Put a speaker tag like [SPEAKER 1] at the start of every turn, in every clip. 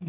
[SPEAKER 1] Oh,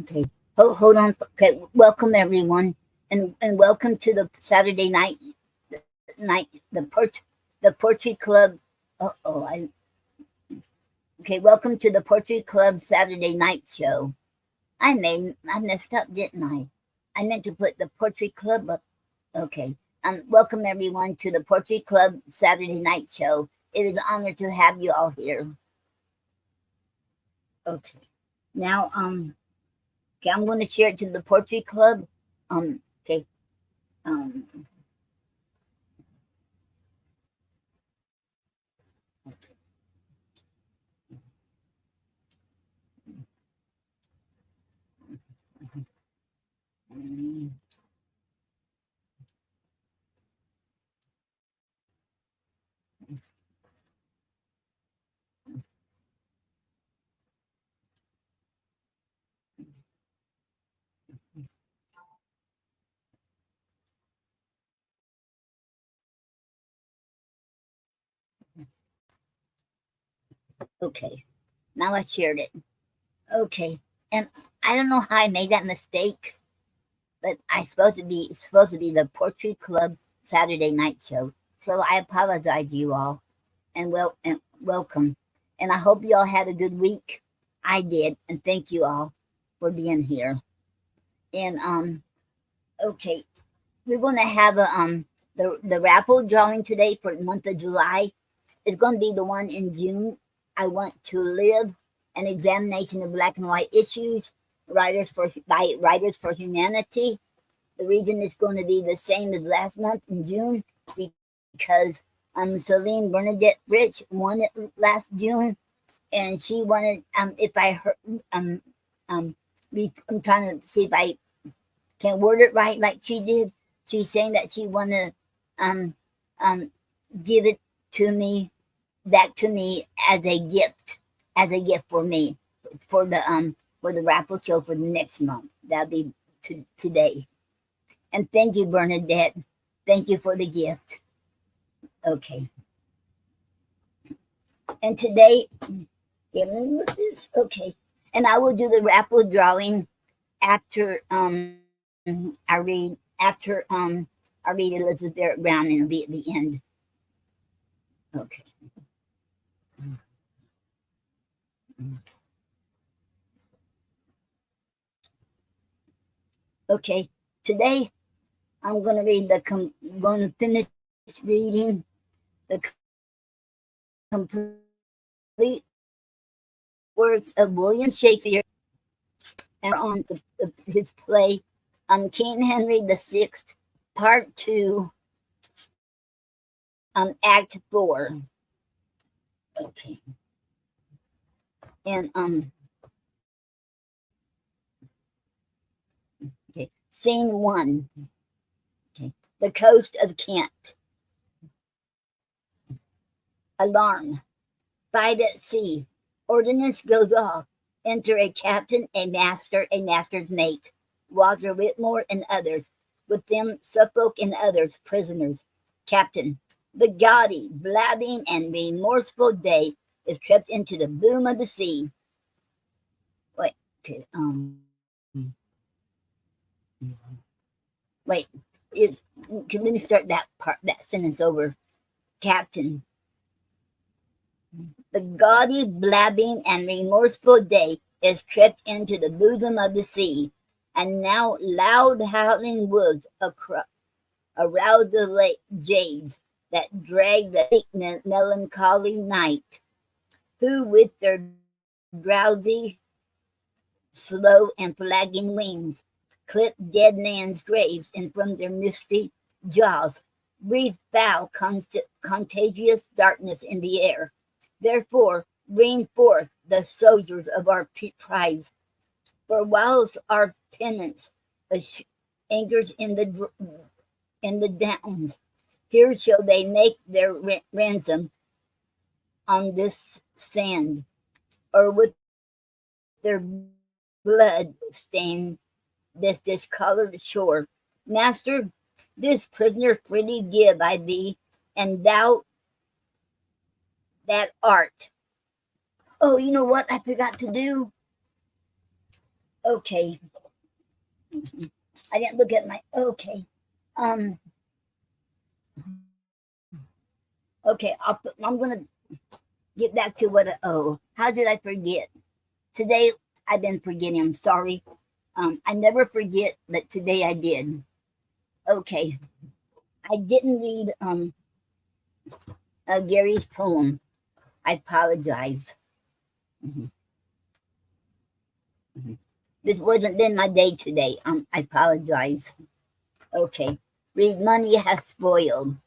[SPEAKER 1] okay. Hold on. Okay, welcome everyone, and welcome to the Saturday night the Poetry Club. Oh, okay. Welcome to the Poetry Club Saturday night show. I messed up, didn't I? I meant to put the Poetry Club up. Okay. Welcome everyone to the Poetry Club Saturday night show. It is an honor to have you all here. Okay. Now, okay, I'm going to share it to the Poetry Club. Okay. Um, okay. Now I shared it. Okay. And I don't know how I made that mistake, but it's supposed to be the Poetry Club Saturday night show. So I apologize to you all, and welcome. And I hope you all had a good week. I did, and thank you all for being here. And okay, we're gonna have the raffle drawing today for the month of July. It's gonna be the one in June. I want to live an examination of black and white issues, by Writers for Humanity. The reason it's going to be the same as last month in June because Celene Bernadett Fritch won it last June, and she wanted if I heard I'm trying to see if I can word it right like she did. She's saying that she wanted um um give it to me that to me as a gift for me for the raffle show for the next month. That'll be today. And thank you, Bernadette. Thank you for the gift. Okay. And today, yeah, let me look at this. Okay. And I will do the raffle drawing after I read Elizabeth Barrett Brown, and it'll be at the end. Okay. Okay. Today I'm gonna going to finish reading the complete works of William Shakespeare and on his play King Henry VI, Part 2, Act 4. Okay. And okay, Scene 1. Okay. The coast of Kent. Alarm. Fight at sea. Ordnance goes off. Enter a captain, a master's mate, Walter Whitmore and others. With them Suffolk and others, prisoners. Captain. The gaudy, blabbing, and remorseful day is crept into the boom of the sea. Wait, okay, wait. is, let me start that sentence over. Captain, the gaudy, blabbing, and remorseful day is crept into the bosom of the sea, and now loud howling wolves arouse the jades that drag the thick melancholy night, who with their drowsy, slow, and flagging wings clip dead men's graves, and from their misty jaws breathe foul, contagious darkness in the air. Therefore, bring forth the soldiers of our prize, for whilst our penance anchors in the downs, here shall they make their ransom on this sand, or with their blood stain this discolored shore. Master, this prisoner freely give I thee, and thou that art. Oh, you know what I forgot to do? Okay. I didn't look at my, okay. Okay, I'm going to get back to how did I forget? Today, I've been forgetting, I'm sorry. I never forget, but today I did. Okay. I didn't read Gary's poem. I apologize. This wasn't been my day today. I apologize. Okay. Read Money Has Spoiled.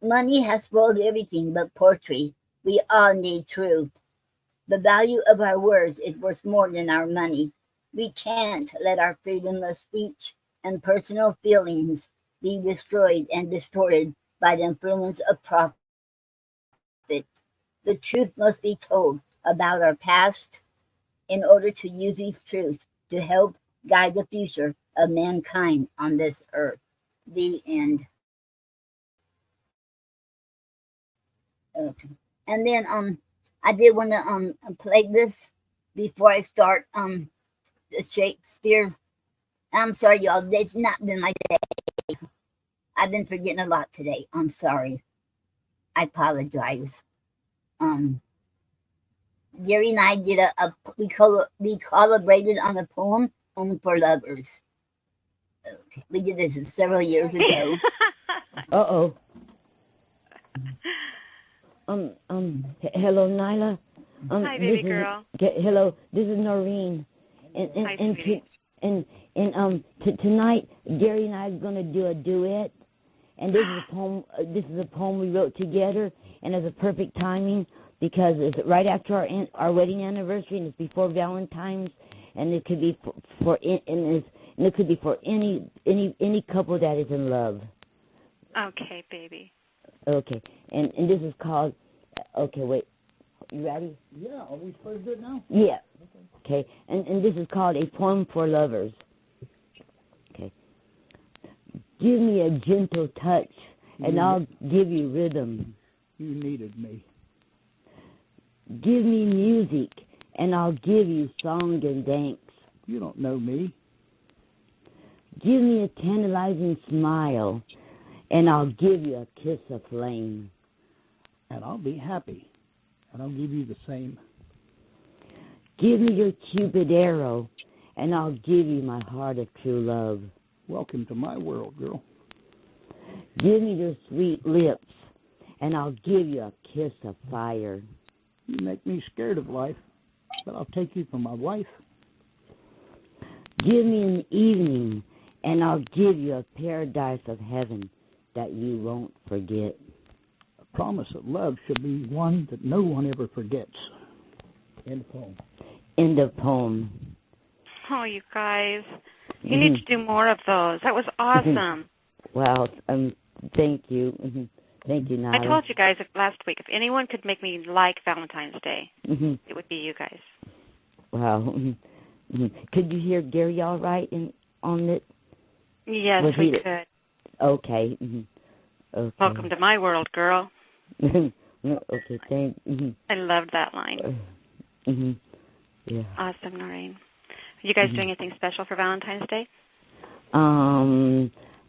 [SPEAKER 1] Money has spoiled everything but poetry. We all need truth. The value of our words is worth more than our money. We can't let our freedom of speech and personal feelings be destroyed and distorted by the influence of profit. The truth must be told about our past in order to use these truths to help guide the future of mankind on this earth. The end. Okay. And then I did want to play this before I start the Shakespeare. I'm sorry, y'all. It's not been my day. I've been forgetting a lot today. I'm sorry. I apologize. Gary and I did we collaborated on a poem for lovers. Okay. We did this several years ago.
[SPEAKER 2] Uh-oh. Hello, Nyla.
[SPEAKER 3] Hi, baby girl.
[SPEAKER 2] Hello, this is Noreen.
[SPEAKER 3] Hi, sweetie.
[SPEAKER 2] Tonight, Gary and I are going to do a duet, and this is a poem. This is a poem we wrote together, and it's a perfect timing because it's right after our wedding anniversary, and it's before Valentine's, and it could be for any couple that is in love.
[SPEAKER 3] Okay, baby.
[SPEAKER 2] Okay, and this is called. Okay, wait. You ready?
[SPEAKER 4] Yeah, are we supposed to do it now?
[SPEAKER 2] Yeah. Okay, and this is called A Poem for Lovers. Okay. Give me a gentle touch, and I'll give you rhythm.
[SPEAKER 4] You needed me.
[SPEAKER 2] Give me music, and I'll give you song and dance.
[SPEAKER 4] You don't know me.
[SPEAKER 2] Give me a tantalizing smile, and I'll give you a kiss of flame.
[SPEAKER 4] And I'll be happy, and I'll give you the same.
[SPEAKER 2] Give me your Cupid arrow, and I'll give you my heart of true love.
[SPEAKER 4] Welcome to my world, girl.
[SPEAKER 2] Give me your sweet lips, and I'll give you a kiss of fire.
[SPEAKER 4] You make me scared of life, but I'll take you for my wife.
[SPEAKER 2] Give me an evening, and I'll give you a paradise of heaven that you won't forget.
[SPEAKER 4] A promise of love should be one that no one ever forgets. End of poem.
[SPEAKER 2] End of poem.
[SPEAKER 3] Oh, you guys. You need to do more of those. That was awesome.
[SPEAKER 2] Well, thank you. Thank you, Nala.
[SPEAKER 3] I told you guys last week, if anyone could make me like Valentine's Day, it would be you guys.
[SPEAKER 2] Wow. Could you hear Gary all right on it?
[SPEAKER 3] Yes, we could.
[SPEAKER 2] Okay. Okay.
[SPEAKER 3] Welcome to my world, girl.
[SPEAKER 2] Okay, thanks.
[SPEAKER 3] I loved that line.
[SPEAKER 2] Yeah.
[SPEAKER 3] Awesome, Noreen. Are you guys doing anything special for Valentine's Day?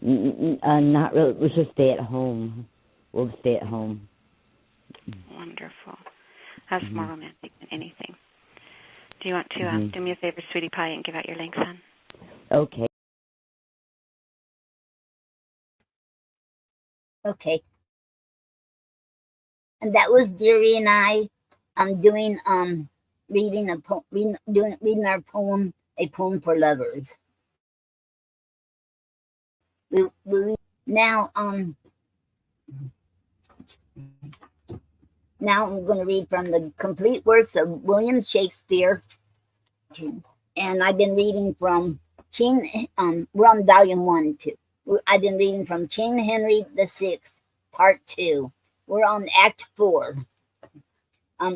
[SPEAKER 2] Not really. We'll just stay at home. We'll stay at home.
[SPEAKER 3] Wonderful. That's more romantic than anything. Do you want to do me a favor, sweetie pie, and give out your links, hon?
[SPEAKER 2] Okay.
[SPEAKER 1] Okay. And that was Deary and I doing reading reading our poem, A Poem for Lovers. Now I'm going to read from the complete works of William Shakespeare, and I've been reading from King. We're on volume 1 too. I've been reading from King Henry VI, Part 2. We're on Act 4,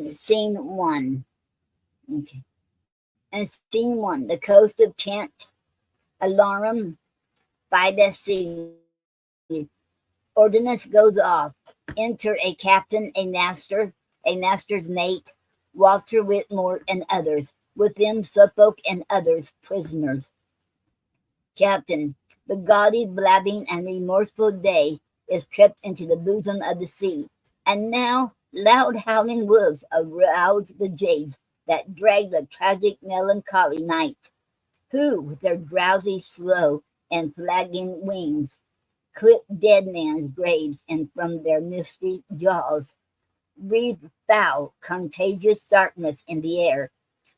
[SPEAKER 1] Scene 1. Okay. And Scene 1, the coast of Kent, alarum by the sea. Ordinance goes off. Enter a captain, a master's mate, Walter Whitmore and others, with them Suffolk and others, prisoners. Captain, the gaudy, blabbing, and remorseful day is crept into the bosom of the sea, and now loud howling wolves arouse the jades that drag the tragic, melancholy night, who, with their drowsy, slow, and flagging wings, clip dead men's graves, and from their misty jaws breathe foul, contagious darkness in the air.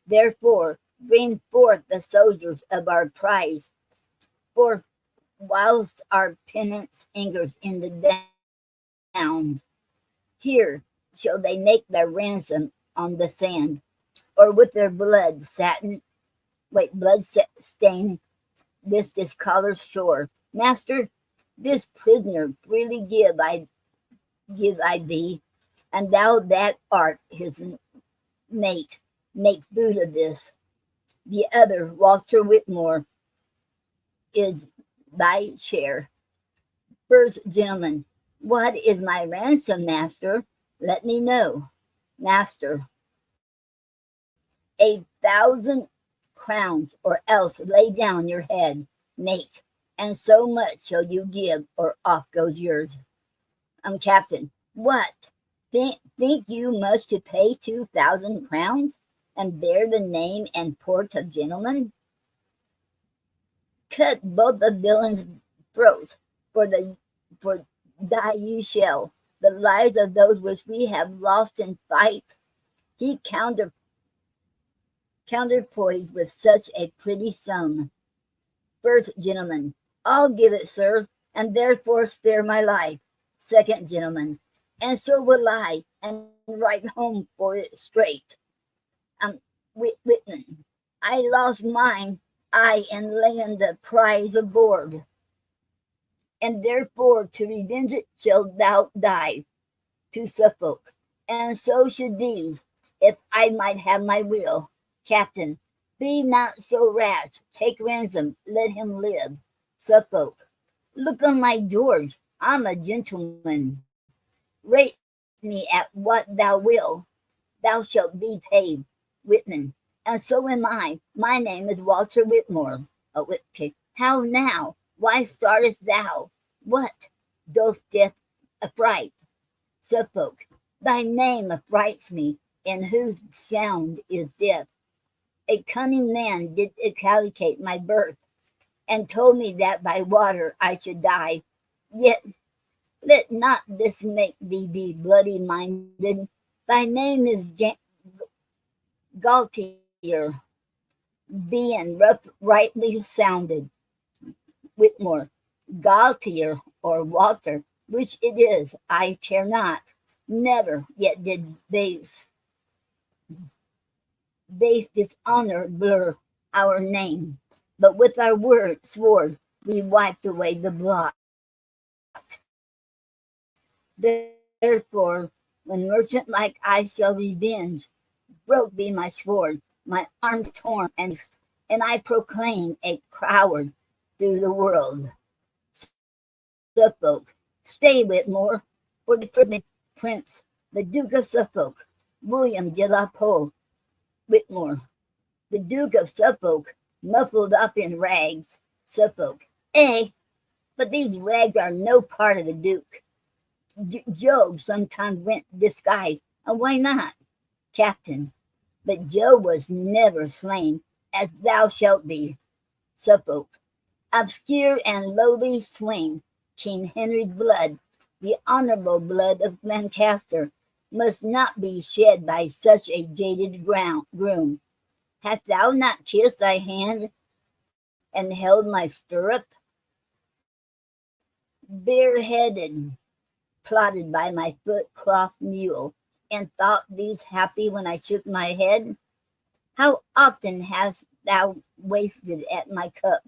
[SPEAKER 1] Therefore, bring forth the soldiers of our prize, for whilst our penance angers in the downs, here shall they make their ransom on the sand, or with their blood stain this discolored shore. Master, this prisoner freely give I thee, and thou that art his mate, make food of this. The other, Walter Whitmore, is thy share. First gentleman, what is my ransom, master? Let me know. Master, 1,000 crowns, or else lay down your head, mate, and so much shall you give, or off goes yours. Captain, what? Think you much to pay 2,000 crowns, and bear the name and port of gentlemen? Cut both the villains' throats, for die you shall. The lives of those which we have lost in fight, he counterpoised with such a pretty sum. First gentleman, I'll give it, sir, and therefore spare my life. Second gentleman, and so will I, and write home for it straight. Whitman, I lost mine, I and laying the prize aboard, and therefore to revenge it shalt thou die. To Suffolk, and so should these, if I might have my will. Captain, be not so rash, take ransom, let him live. Suffolk, look on my George, I'm a gentleman. Rate me at what thou will, thou shalt be paid. Whitman, and so am I. My name is Walter Whitmore. Okay. How now? Why startest thou? What doth death affright? Suffolk, thy name affrights me, in whose sound is death. A cunning man did calculate my birth, and told me that by water I should die. Yet let not this make thee be bloody-minded. Thy name is Gaultier, being rightly sounded. Whitmore, Gaultier or Walter, which it is, I care not. Never yet did base dishonor blur our name, but with our sword we wiped away the blot. Therefore, when merchant like I shall revenge, broke be my sword, my arms torn, and I proclaim a coward through the world. Suffolk, stay, Whitmore, for the first prince, the Duke of Suffolk, William de la Pole. Whitmore, the Duke of Suffolk, muffled up in rags. Suffolk, But these rags are no part of the Duke. Job sometimes went disguised, and why not, Captain? But Job was never slain, as thou shalt be. Suffolk. Obscure and lowly swain, King Henry's blood, the honourable blood of Lancaster, must not be shed by such a jaded groom. Hast thou not kissed thy hand and held my stirrup? Bareheaded, plodded by my foot-cloth mule, and thought these happy when I shook my head? How often hast thou wasted at my cup,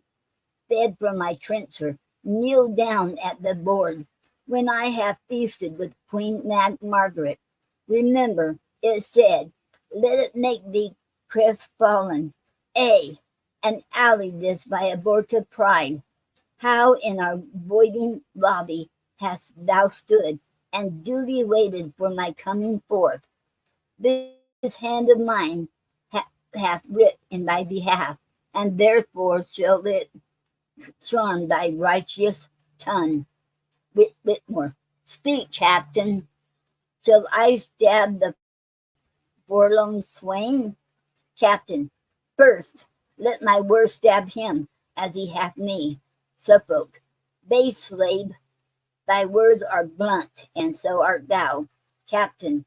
[SPEAKER 1] fed from my trencher, kneeled down at the board, when I have feasted with Queen Margaret? Remember, it said, let it make thee crestfallen, and allied this by abortive pride. How in our voiding lobby hast thou stood, and duly waited for my coming forth? This hand of mine hath writ in thy behalf, and therefore shall it charm thy righteous tongue. Whitmore. Speak, Captain. Shall I stab the forlorn swain? Captain. First, let my word stab him, as he hath me. Suffolk. Base slave, thy words are blunt, and so art thou. Captain.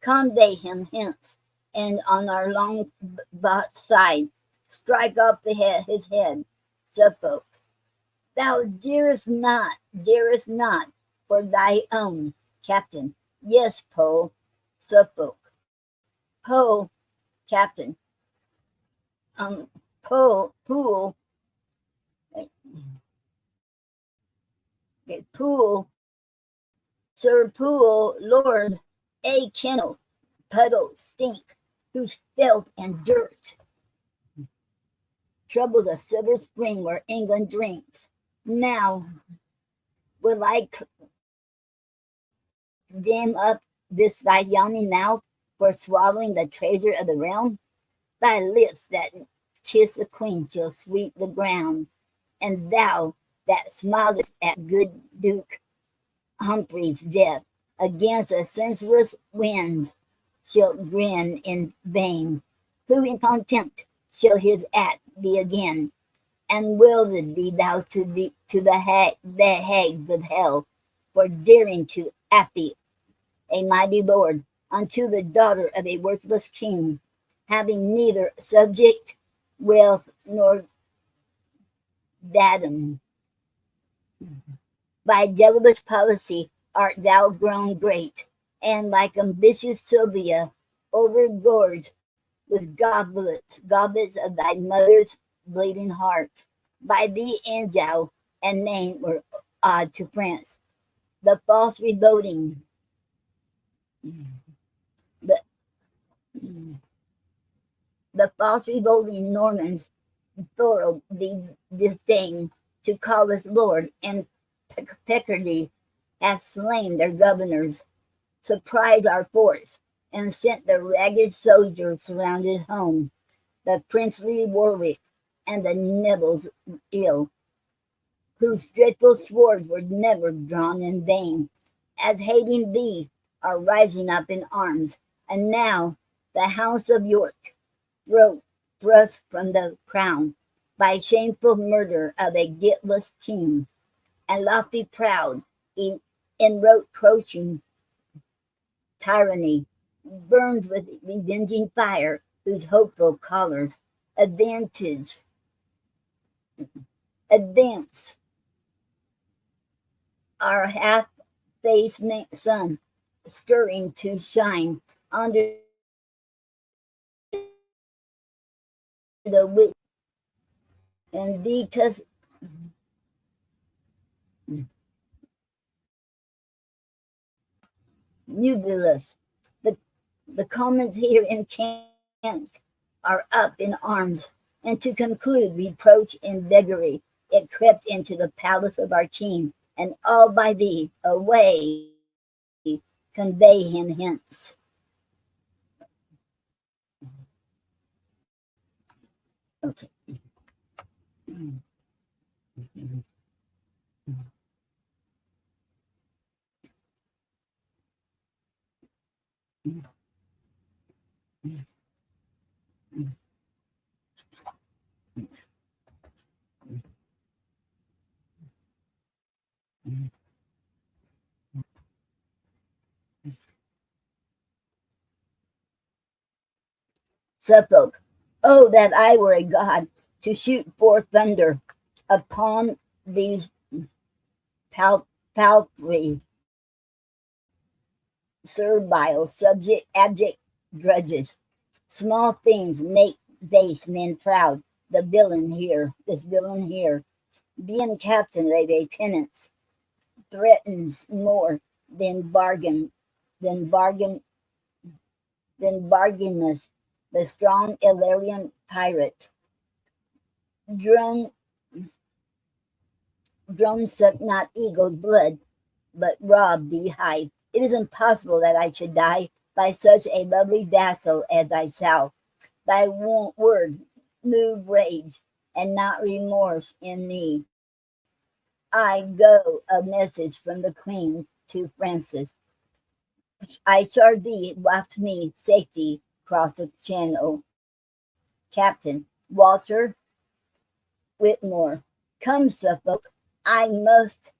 [SPEAKER 1] Convey him hence, and on our long bought side, strike off his head. Suffolk. Thou dearest not, for thy own. Captain. Yes, Poe. Suffolk. Poe, Captain. Pool. Pool. Sir Pool, Lord, a kennel, puddle, stink, whose filth and dirt troubles a silver spring where England drinks. Now, will I dam up this thy yawning mouth for swallowing the treasure of the realm? Thy lips that kiss a queen shall sweep the ground, and thou that smilest at good Duke Humphrey's death against the senseless winds shalt grin in vain. Who in contempt shall his act be again? And wielded be thou to the hags of hell for daring to affy a mighty lord unto the daughter of a worthless king, having neither subject, wealth, nor datum. By devilish policy art thou grown great, and like ambitious Sylvia, overgorged with goblets of thy mother's bleeding heart. By thee Anjou and name were odd to France. The false revoting, the, the false revolting Normans thorough the disdain to call us lord, and Picardy hath slain their governors, surprised our forts, and sent the ragged soldiers surrounded home, the princely Warwick and the Neville's ill, whose dreadful swords were never drawn in vain, as hating thee are rising up in arms. And now the house of York, thrust from the crown by shameful murder of a guiltless king, and lofty proud in encroaching tyranny, burns with revenging fire, whose hopeful colours advance our half-faced sun, stirring to shine under the wick and Vetus Nubilus. The Commons here in Kent are up in arms, and to conclude reproach and beggary, it crept into the palace of our king, and all by thee away convey him hence. Okay. Suffolk. Oh, that I were a god to shoot forth thunder upon these palpably servile, subject, abject drudges. Small things make base men proud. The villain here, this villain here, being captain of a penance, threatens more than than bargain, than bargainless. The strong Illyrian pirate, drone, drone suck not eagle's blood, but rob beehive. It is impossible that I should die by such a lovely vassal as thyself. Thy word move rage and not remorse in me. I go a message from the Queen to Francis. I charge thee waft me safety across the channel. Captain Walter Whitmore. Come, Suffolk, I must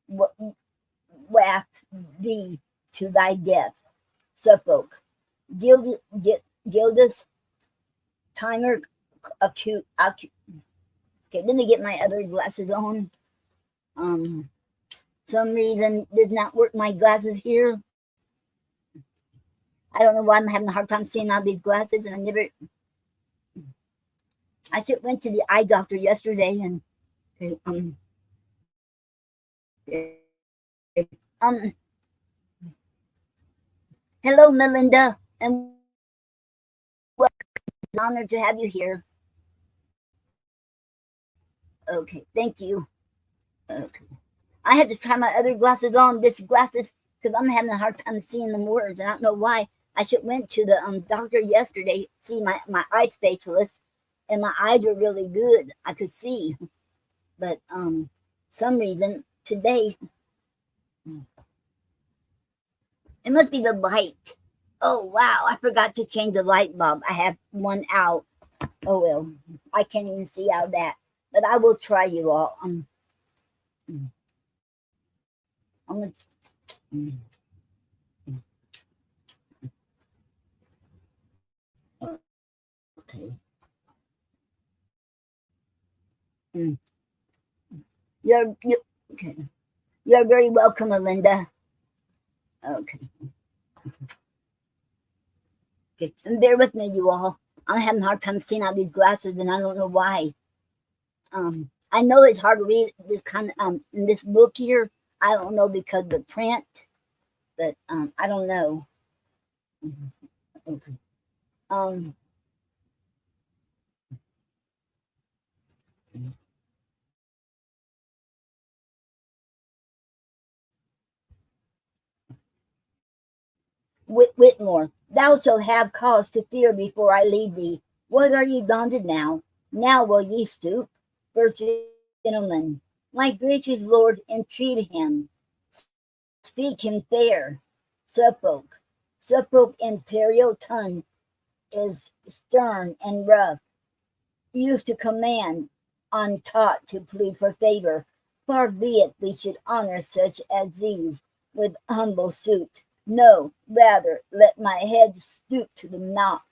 [SPEAKER 1] waft thee to thy death. Suffolk. Gildas Timer acute. Okay, let me get my other glasses on. Some reason did not work my glasses here. I don't know why I'm having a hard time seeing all these glasses, and I should went to the eye doctor yesterday, and hello, Melinda, and welcome. It's an honor to have you here. Okay, thank you. Okay. I had to try my other glasses on. This glasses, because I'm having a hard time seeing them words. I don't know why. I should went to the doctor yesterday, see my eye specialist, and my eyes were really good. I could see, but some reason today it must be the light. Oh wow! I forgot to change the light bulb. I have one out. Oh well, I can't even see out that, but I will try you all. I'm gonna. Okay. You okay. You're very welcome, Melinda. Okay. Okay. And bear with me, you all. I'm having a hard time seeing out these glasses, and I don't know why. I know it's hard to read this kind of in this book here. I don't know because of the print, but I don't know. Okay. Whitmore, thou shalt have cause to fear before I leave thee. What are ye daunted now? Now will ye stoop? First gentleman, my gracious lord, entreat him. Speak him fair. Suffolk. Suffolk imperial tongue is stern and rough, used to command, untaught to plead for favor. Far be it we should honor such as these with humble suit. No, rather let my head stoop to the knock,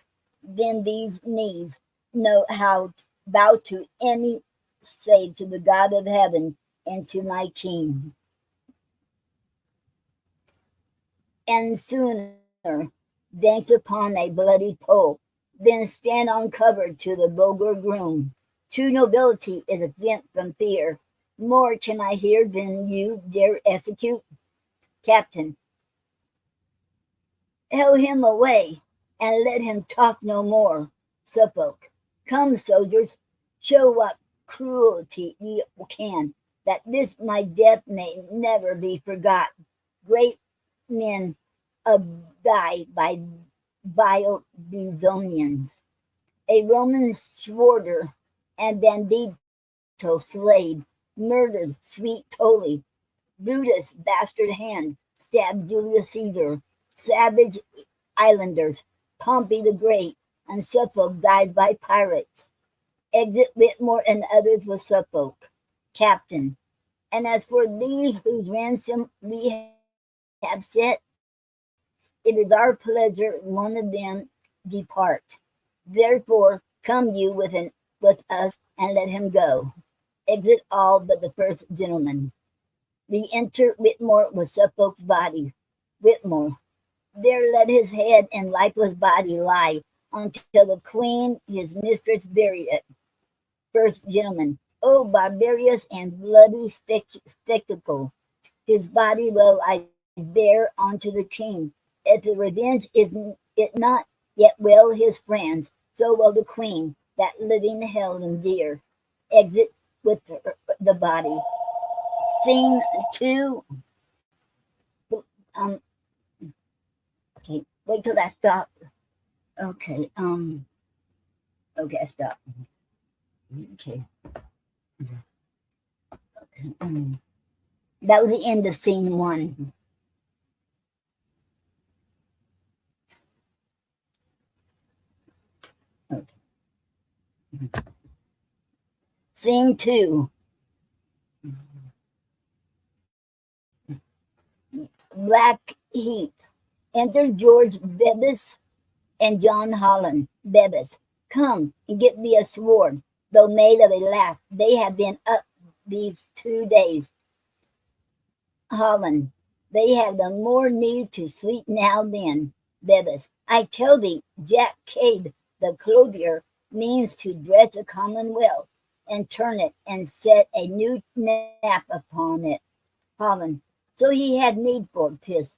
[SPEAKER 1] then these knees know how to bow to any save to the God of heaven and to my King. And sooner dance upon a bloody pole, then stand uncovered to the vulgar groom. True nobility is exempt from fear. More can I hear than you dare execute. Captain, hail him away, and let him talk no more. Suffolk, come, soldiers, show what cruelty ye can, that this my death may never be forgot. Great men die by vile Bezonians. A Roman sworder and bandito slave murdered sweet Tully. Brutus, bastard hand, stabbed Julius Caesar. Savage islanders, Pompey the Great, and Suffolk dies by pirates. Exit Whitmore and others with Suffolk, Captain. And as for these whose ransom we have set, it is our pleasure one of them depart. Therefore come you with us and let him go. Exit all but the first gentleman. Re-enter Whitmore with Suffolk's body. Whitmore. There let his head and lifeless body lie until the queen his mistress bury it. First gentleman. O barbarous and bloody spectacle! His body will I bear unto the king. If the revenge is it not, yet will his friends, so will the queen, that living held him dear. Exit with the body. Scene 2. Okay, wait till that stop. Okay, I stop. Okay. That was the end of scene 1. Okay. Scene 2. Black Heat. Enter George Bevis and John Holland. Bevis. Come and get me a sword. Though made of a lath, they have been up these 2 days. Holland. They have the more need to sleep now than. Bevis. I tell thee, Jack Cade, the clothier, means to dress a commonwealth, and turn it, and set a new nap upon it. Holland. So he had need for 'tis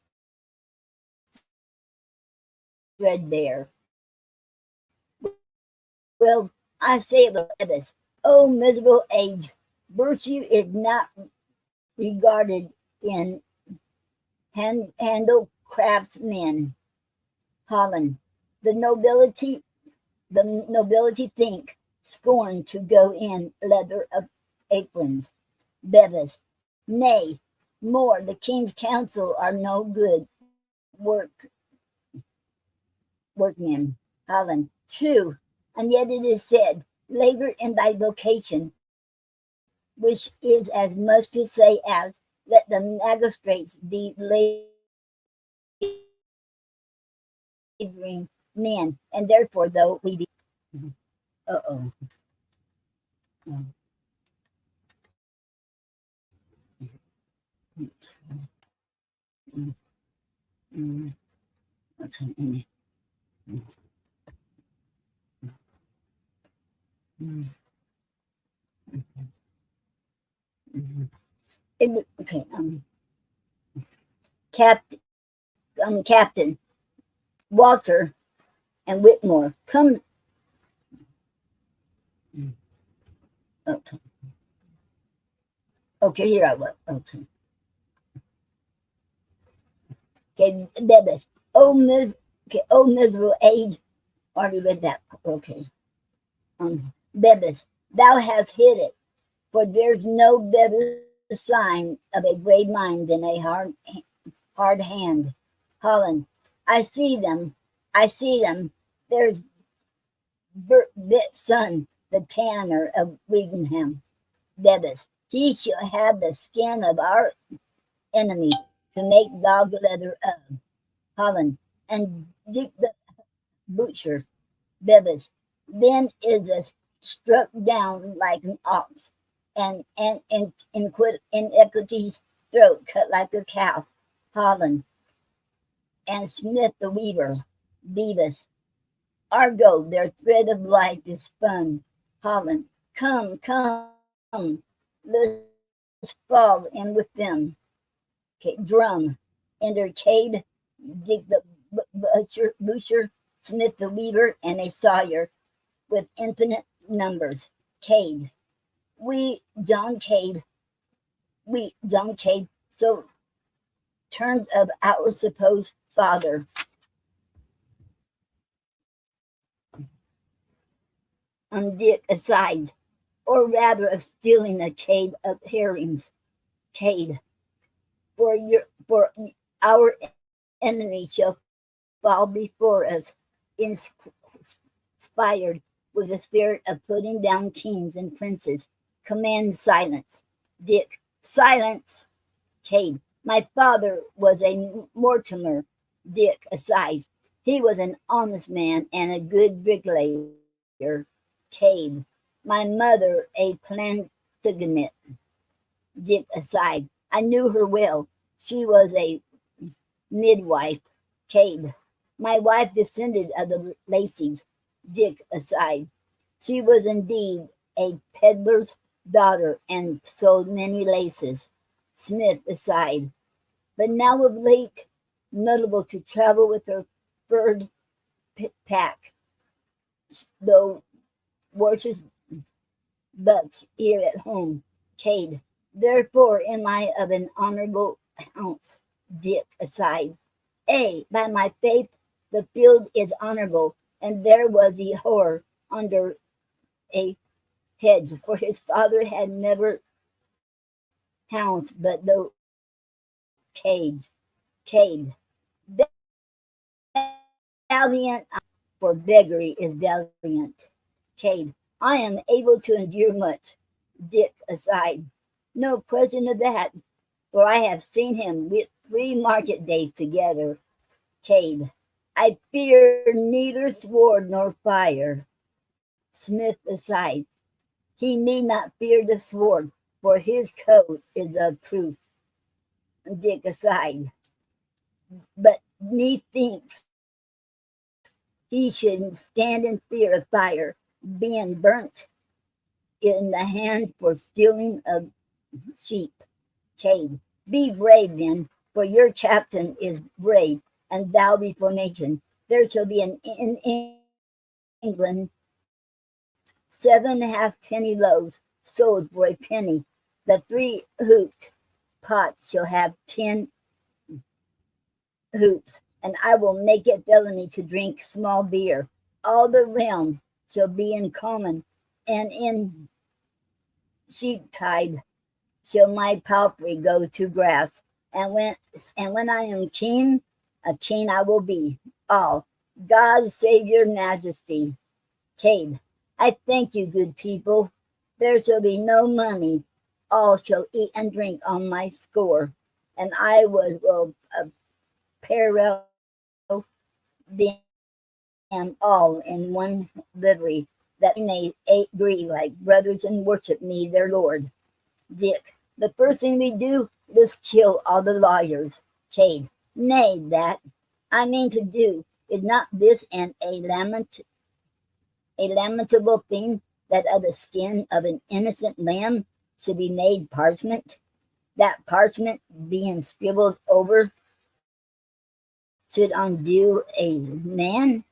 [SPEAKER 1] threadbare. Well, I say Bevis, O miserable age, virtue is not regarded in handicraftsmen. Holland. The nobility think scorn to go in leather aprons. Bevis. Nay, more, the king's counsel are no good workmen. Holland. True, and yet it is said, labor in thy vocation, which is as much to say as, let the magistrates be laboring men, and therefore though we be uh-oh. Okay. Okay. Captain Walter and Whitmore come. Okay. Okay, here I was. Okay. Okay, Bevis. Oh, miserable age. Already read that. Okay. Bevis, thou hast hit it, for there's no better sign of a great mind than a hard hand. Holland, I see them. There's Bit's son, the tanner of Wigenham. Bevis, he shall have the skin of our enemies to make dog leather of. Holland, and Dick the butcher. Bevis, then is a struck down like an ox, and iniquity's throat cut like a cow. Holland, and Smith the weaver. Bevis, Argo, their thread of life is spun. Holland, come, let's fall in with them. Okay, Drum, enter Cade, Dick the butcher, Smith the weaver, and a sawyer with infinite numbers. Cade, John Cade, so termed of our supposed father. Dick asides, or rather of stealing a cade of herrings. Cade, for our enemy shall fall before us, inspired with the spirit of putting down kings and princes. Command silence. Dick, silence. Cade, my father was a Mortimer. Dick, aside. He was an honest man and a good bricklayer. Cade, my mother a Plantagenet. Dick, aside. I knew her well. She was a midwife. Cade, my wife descended of the Lacys. Dick, aside. She was indeed a peddler's daughter and sold many laces. Smith, aside. But now of late, notable to travel with her furred pack, though watches bucks here at home. Cade, therefore am I of an honorable ounce. Dick, aside. By my faith, the field is honorable, and there was the whore under a hedge, for his father had never hounds but the cage. Valiant, for beggary is valiant. Cade, I am able to endure much. Dick, aside. No question of that, for I have seen him with 3 market days together. Cade, I fear neither sword nor fire. Smith, aside. He need not fear the sword, for his coat is of proof. Dick, aside. But methinks he should stand in fear of fire, being burnt in the hand for stealing of sheep. Cade, be brave then, for your captain is brave, and thou before nation. There shall be in England 7 halfpenny loaves sold for a penny. The 3 hooped pots shall have 10 hoops, and I will make it felony to drink small beer. All the realm shall be in common, and in sheeptide shall my palfrey go to grass. And when I am king, a king I will be. All, God save your majesty. Cade, I thank you, good people. There shall be no money. All shall eat and drink on my score, and I will apparel them all in one livery, that they may agree like brothers and worship me, their Lord. Dick, the first thing we do is kill all the lawyers. Cade, nay, that I mean to do. Is not this a lamentable thing, that of the skin of an innocent lamb should be made parchment? That parchment, being scribbled over, should undo a man?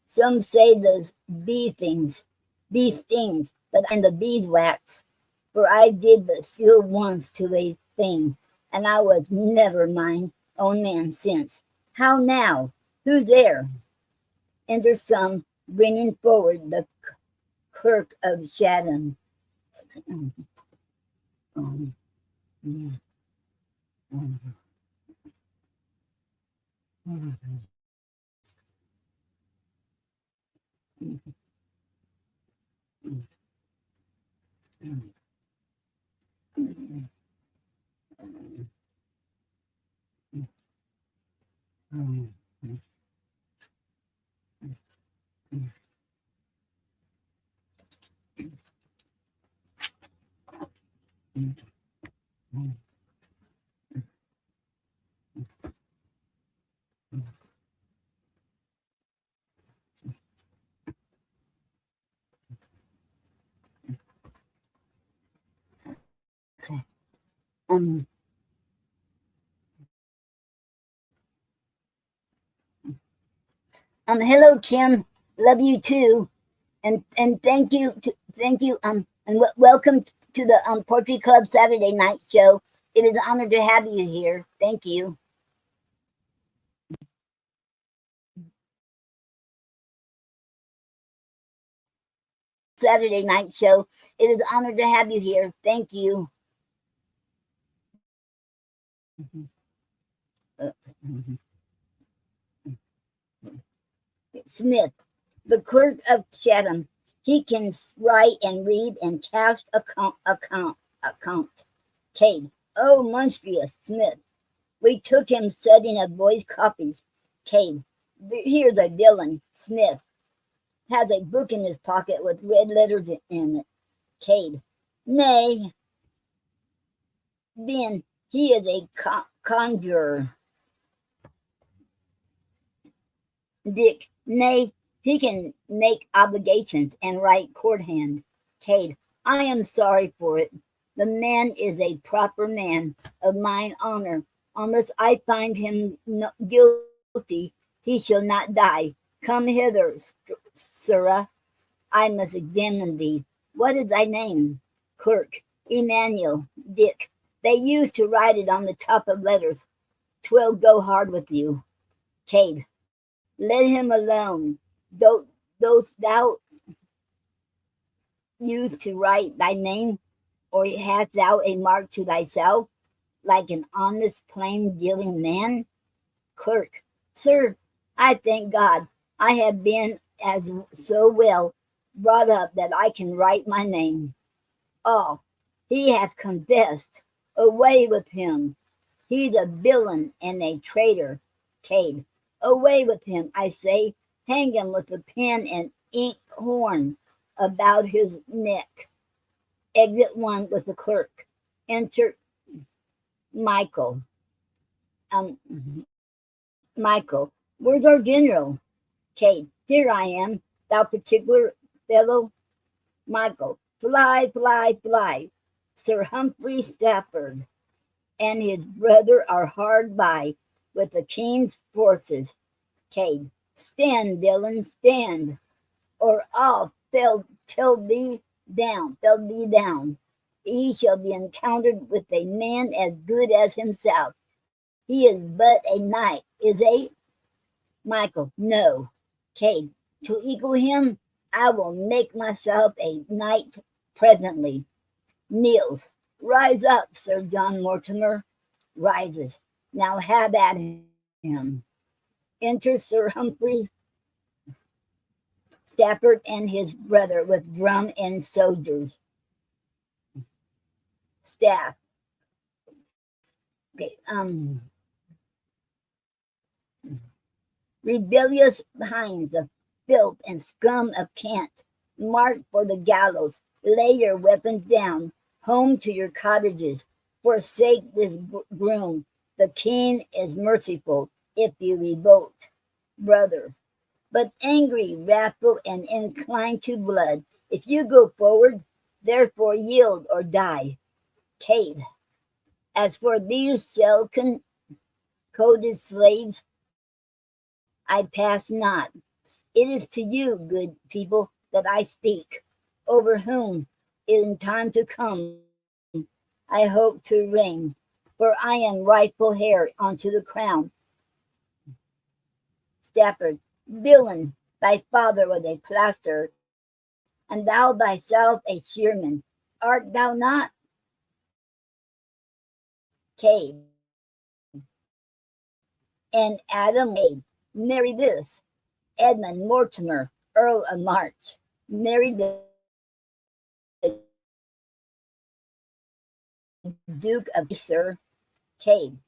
[SPEAKER 1] Some say the bee stings, but I'm the beeswax. For I did but seal once to a thing, and I was never mine own man since. How now? Who's there? Enter some, bringing forward the clerk of Shaddam. Hello, Kim. Love you too, and thank you and welcome to the Poetry Club Saturday night show. It is an honor to have you here. Thank you. Saturday night show. It is an honor to have you here. Thank you. Smith, the clerk of Chatham. He can write and read and cash account. Cade. Oh, monstrous. Smith. We took him setting of boys' copies. Cade. Here's a villain. Smith. Has a book in his pocket with red letters in it. Cade. Nay. Then he is a conjurer. Dick. Nay, he can make obligations and write courthand. Cade. I am sorry for it. The man is a proper man of mine honor. Unless I find him guilty, he shall not die. Come hither, sirrah. I must examine thee. What is thy name? Clerk. Emmanuel. Dick. They used to write it on the top of letters. 'Twill go hard with you. Cade. Let him alone. Dost thou use to write thy name, or hast thou a mark to thyself, like an honest, plain dealing man? Clerk. Sir, I thank God I have been as so well brought up that I can write my name. Oh, he hath confessed. Away with him. He's a villain and a traitor. Cade. Away with him, I say. Hang him with a pen and ink horn about his neck. Exit one with the clerk. Enter Michael. Michael, where's our general? Cade. Here I am, thou particular fellow. Michael. Fly, fly, fly. Sir Humphrey Stafford and his brother are hard by with the king's forces. Cade. Stand, villain, stand, or I'll tell thee down. He shall be encountered with a man as good as himself. He is but a knight, is he? Michael. No. Cade. To equal him, I will make myself a knight presently. Kneels. Rise up, Sir John Mortimer. Rises. Now have at him. Enter Sir Humphrey Stafford and his brother with drum and soldiers. Staff. Okay, rebellious hinds of filth and scum of cant, mark for the gallows. Lay your weapons down. Home to your cottages. Forsake this groom. The king is merciful if you revolt, brother, but angry, wrathful, and inclined to blood. If you go forward, therefore yield or die. Cade. As for these coded slaves, I pass not. It is to you, good people, that I speak, over whom, in time to come, I hope to reign, for I am rightful heir unto the crown. Stafford. Villain, thy father was a plaster, and thou thyself a shearman. Art thou not? Cade. And Adam Cade. Marry this. Edmund Mortimer, Earl of March. Married the Duke of Sir Cade.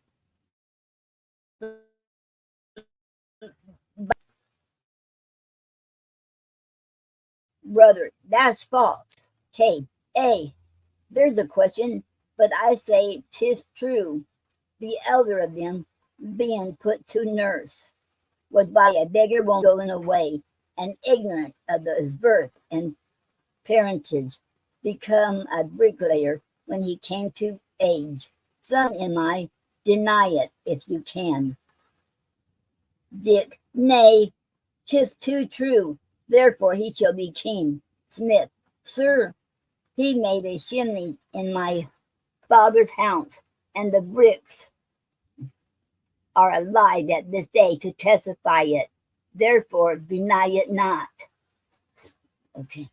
[SPEAKER 1] Brother, that's false. Cade. There's a question, but I say 'tis true. The elder of them, being put to nurse, was by a beggar woman stolen away, and ignorant of his birth and parentage, become a bricklayer when he came to age. Son am I, deny it if you can. Dick. Nay, 'tis too true. Therefore he shall be king. Smith. Sir, he made a chimney in my father's house, and the bricks are alive at this day to testify it. Therefore deny it not. Okay.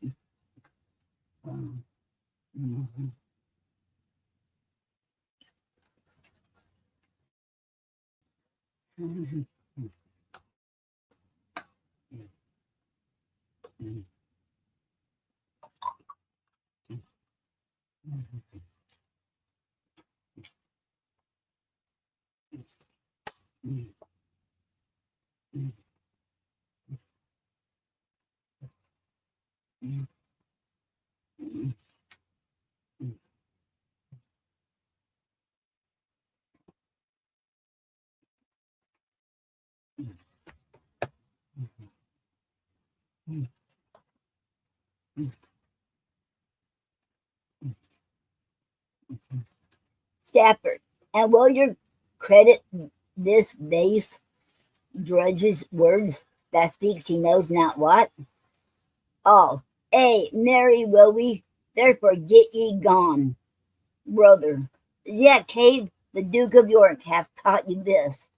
[SPEAKER 1] Stafford, and will you credit this base drudge's words that speaks he knows not what? All, marry will we, therefore get ye gone. Brother, yet Cade, the Duke of York, hath taught you this.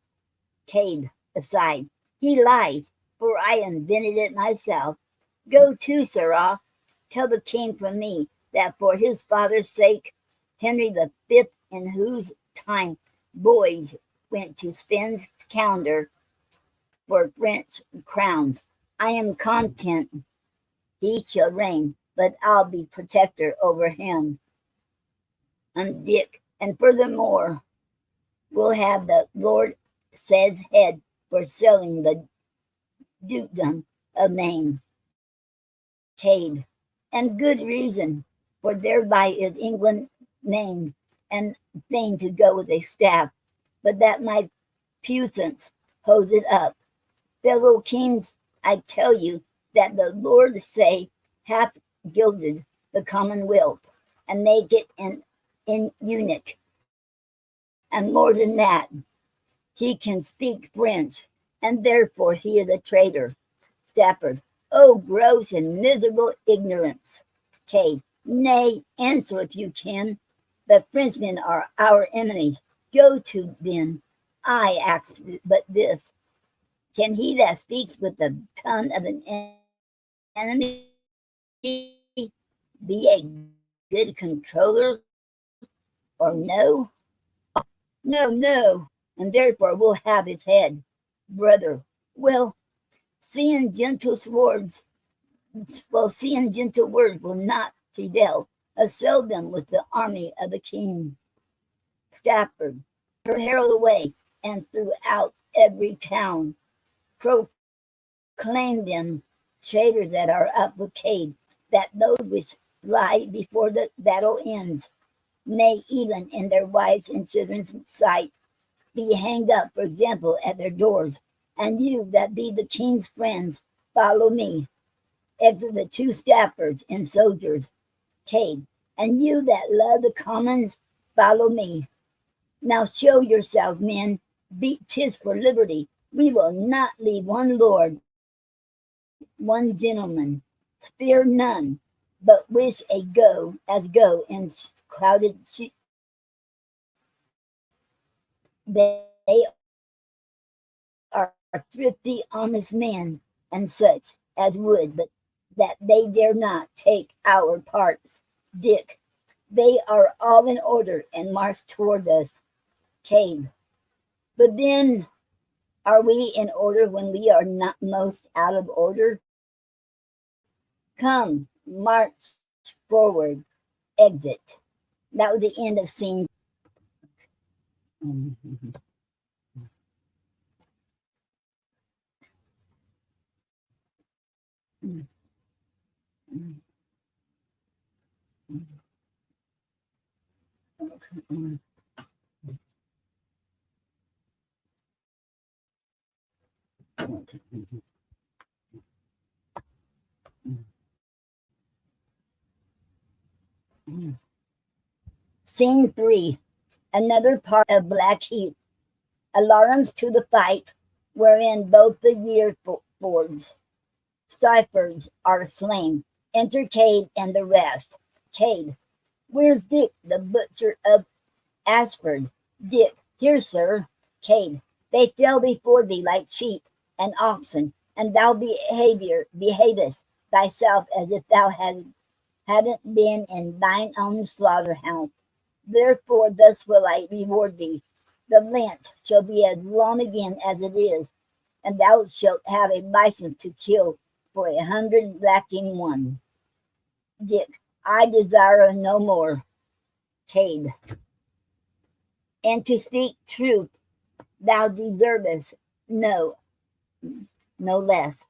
[SPEAKER 1] Cade, aside, he lies, for I invented it myself. Go to, sirrah, tell the king from me that for his father's sake, Henry the Fifth, in whose time boys went to Spin's calendar for French crowns, I am content he shall reign, but I'll be protector over him. And Dick, and furthermore, we'll have the Lord says head for selling the dukedom of Maine. Cade, and good reason, for thereby is England named, and fain to go with a staff, but that my puissance holds it up. Fellow kings, I tell you that the Lord say hath gilded the commonwealth, and make it an eunuch. And more than that, he can speak French, and therefore he is a traitor. Stafford, oh, gross and miserable ignorance. Cade, nay, answer if you can. The Frenchmen are our enemies. Go to then. I ask but this. Can he that speaks with the tongue of an enemy be a good controller, or no? No, and therefore we'll have his head. Brother, well, seeing gentle words will not Fidel assail them with the army of the king. Stafford, her herald away, and throughout every town proclaim them traitors that are up with Cade, that those which lie before the battle ends, may even in their wives' and children's sight be hanged up, for example, at their doors. And you that be the king's friends, follow me. Exit the two Staffords and soldiers, Cade, and you that love the commons, follow me. Now show yourself, men, 'tis for liberty. We will not leave one lord, one gentleman, spare none, but wish a go in crowded they are thrifty, honest men, and such as would, but that they dare not take our parts. Dick, they are all in order and march toward us. Cade, but then are we in order when we are not most out of order? Come, march forward, exit. That was the end of scene. Scene 3. Another part of Blackheath. Alarms to the fight, wherein both the Yearfords, Staffords are slain. Enter Cade and the rest. Cade, where's Dick, the butcher of Ashford? Dick, here, sir. Cade, they fell before thee like sheep and oxen, and thou behavest thyself as if thou hadn't been in thine own slaughterhouse. Therefore thus will I reward thee. The Lent shall be as long again as it is, and thou shalt have a license to kill for 100 lacking one. Dick, I desire no more. Cade. And to speak truth, thou deservest no less.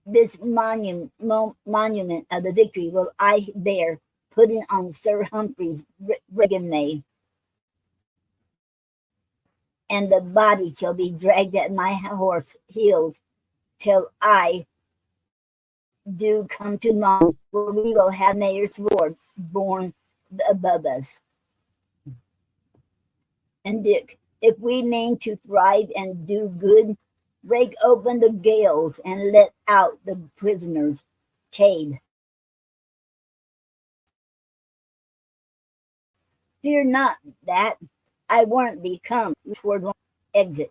[SPEAKER 1] This monument of the victory will I bear, putting on Sir Humphrey's resume, and the body shall be dragged at my horse heels till I do come to Long, where we will have Mayor's Ward born above us. And Dick, if we mean to thrive and do good, break open the gales and let out the prisoners. Cade. Fear not that I won't become toward exit.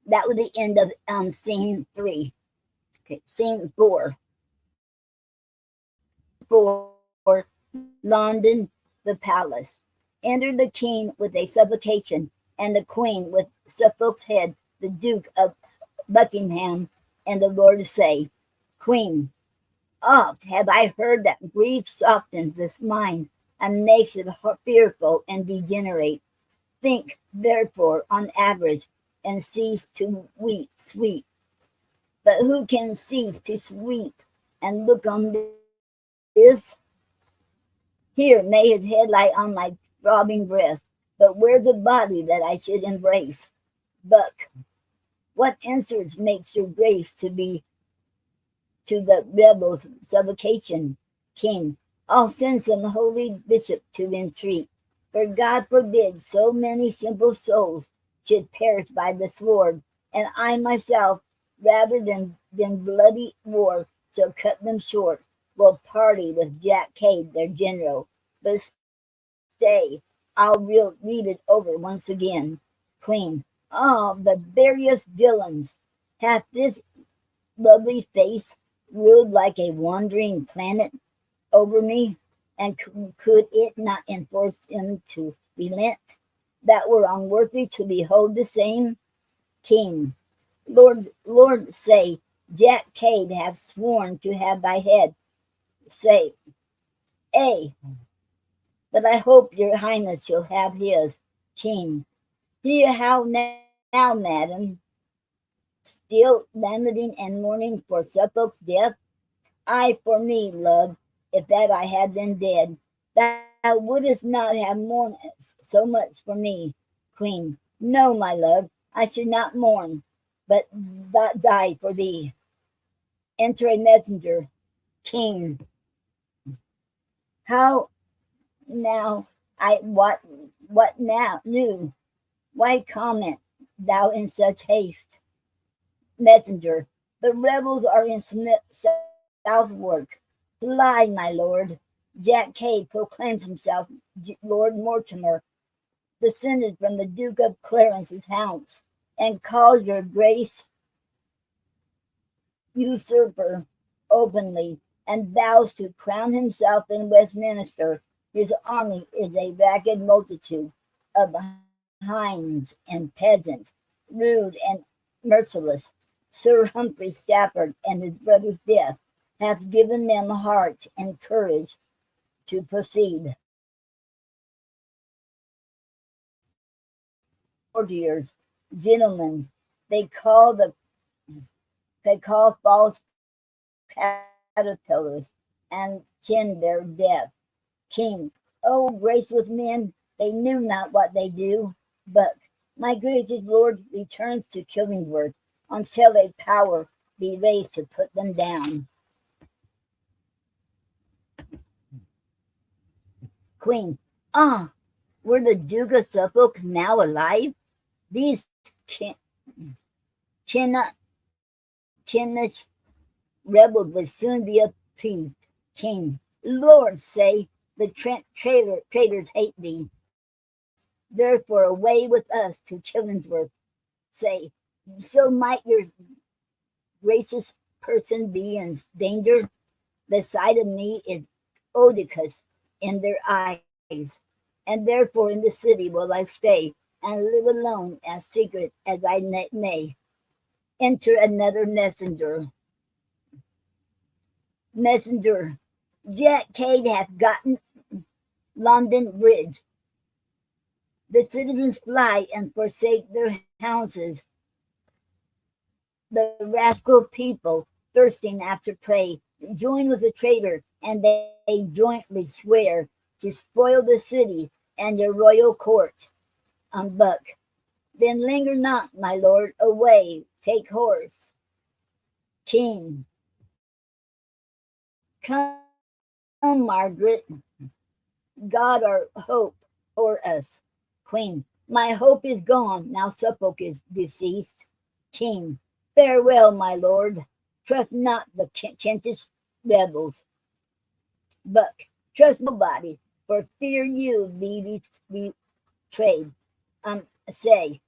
[SPEAKER 1] That was the end of scene 3. Okay, scene 4. London, the palace. Enter the king with a supplication, and the queen with Suffolk's head, the Duke of Buckingham, and the Lord say, Queen, oft have I heard that grief softens this mind, and makes it fearful and degenerate. Think, therefore, on average, and cease to sweep. But who can cease to sweep and look on this? Here may his head lie on my throbbing breast, but where's the body that I should embrace? Buck, what answers makes your grace to be to the rebel's supplication? King, I'll send some holy bishop to entreat, for God forbid so many simple souls should perish by the sword, and I myself, rather than bloody war, shall cut them short, will parley with Jack Cade, their general. But stay, I'll read it over once again. Queen, the various villains, hath this lovely face ruled like a wandering planet over me, and could it not enforce him to relent, that were unworthy to behold the same? King, Lord, say, Jack Cade hath sworn to have thy head. Say, ay, but I hope your highness shall have his. King, hear how now, madam, still lamenting and mourning for Suffolk's death? I for me, love, if that I had been dead, thou wouldst not have mourned so much for me. Queen, no, my love, I should not mourn, but die for thee. Enter a messenger. King, how now? What now? New? Why comment thou in such haste? Messenger, the rebels are in Southwark. Fly, my lord. Jack Cade proclaims himself Lord Mortimer, descended from the Duke of Clarence's house, and calls your grace usurper openly, and vows to crown himself in Westminster. His army is a ragged multitude of hinds and peasants, rude and merciless. Sir Humphrey Stafford and his brother's death hath given them heart and courage to proceed. Courtiers, gentlemen, they call false caterpillars and tend their death. King, oh graceless men, they knew not what they do. But my gracious lord returns to Killingworth until a power be raised to put them down. Queen, were the Duke of Suffolk now alive? These Chinnish rebels would soon be appeased. King, Lord, say, the traitors hate thee. Therefore, away with us to Killingworth. Say, so might your gracious person be in danger. The sight of me is odious in their eyes, and therefore in the city will I stay, and live alone as secret as I may. Enter another messenger. Messenger, Jack Cade hath gotten London Bridge. The citizens fly and forsake their houses. The rascal people, thirsting after prey, join with the traitor, and they jointly swear to spoil the city and your royal court. Buck, then linger not, my lord, away, take horse. King, come, Margaret, God our hope for us. Queen, my hope is gone, now Suffolk is deceased. King, farewell, my lord, trust not the Kentish rebels. Buck, trust nobody, for fear you be betrayed. Say,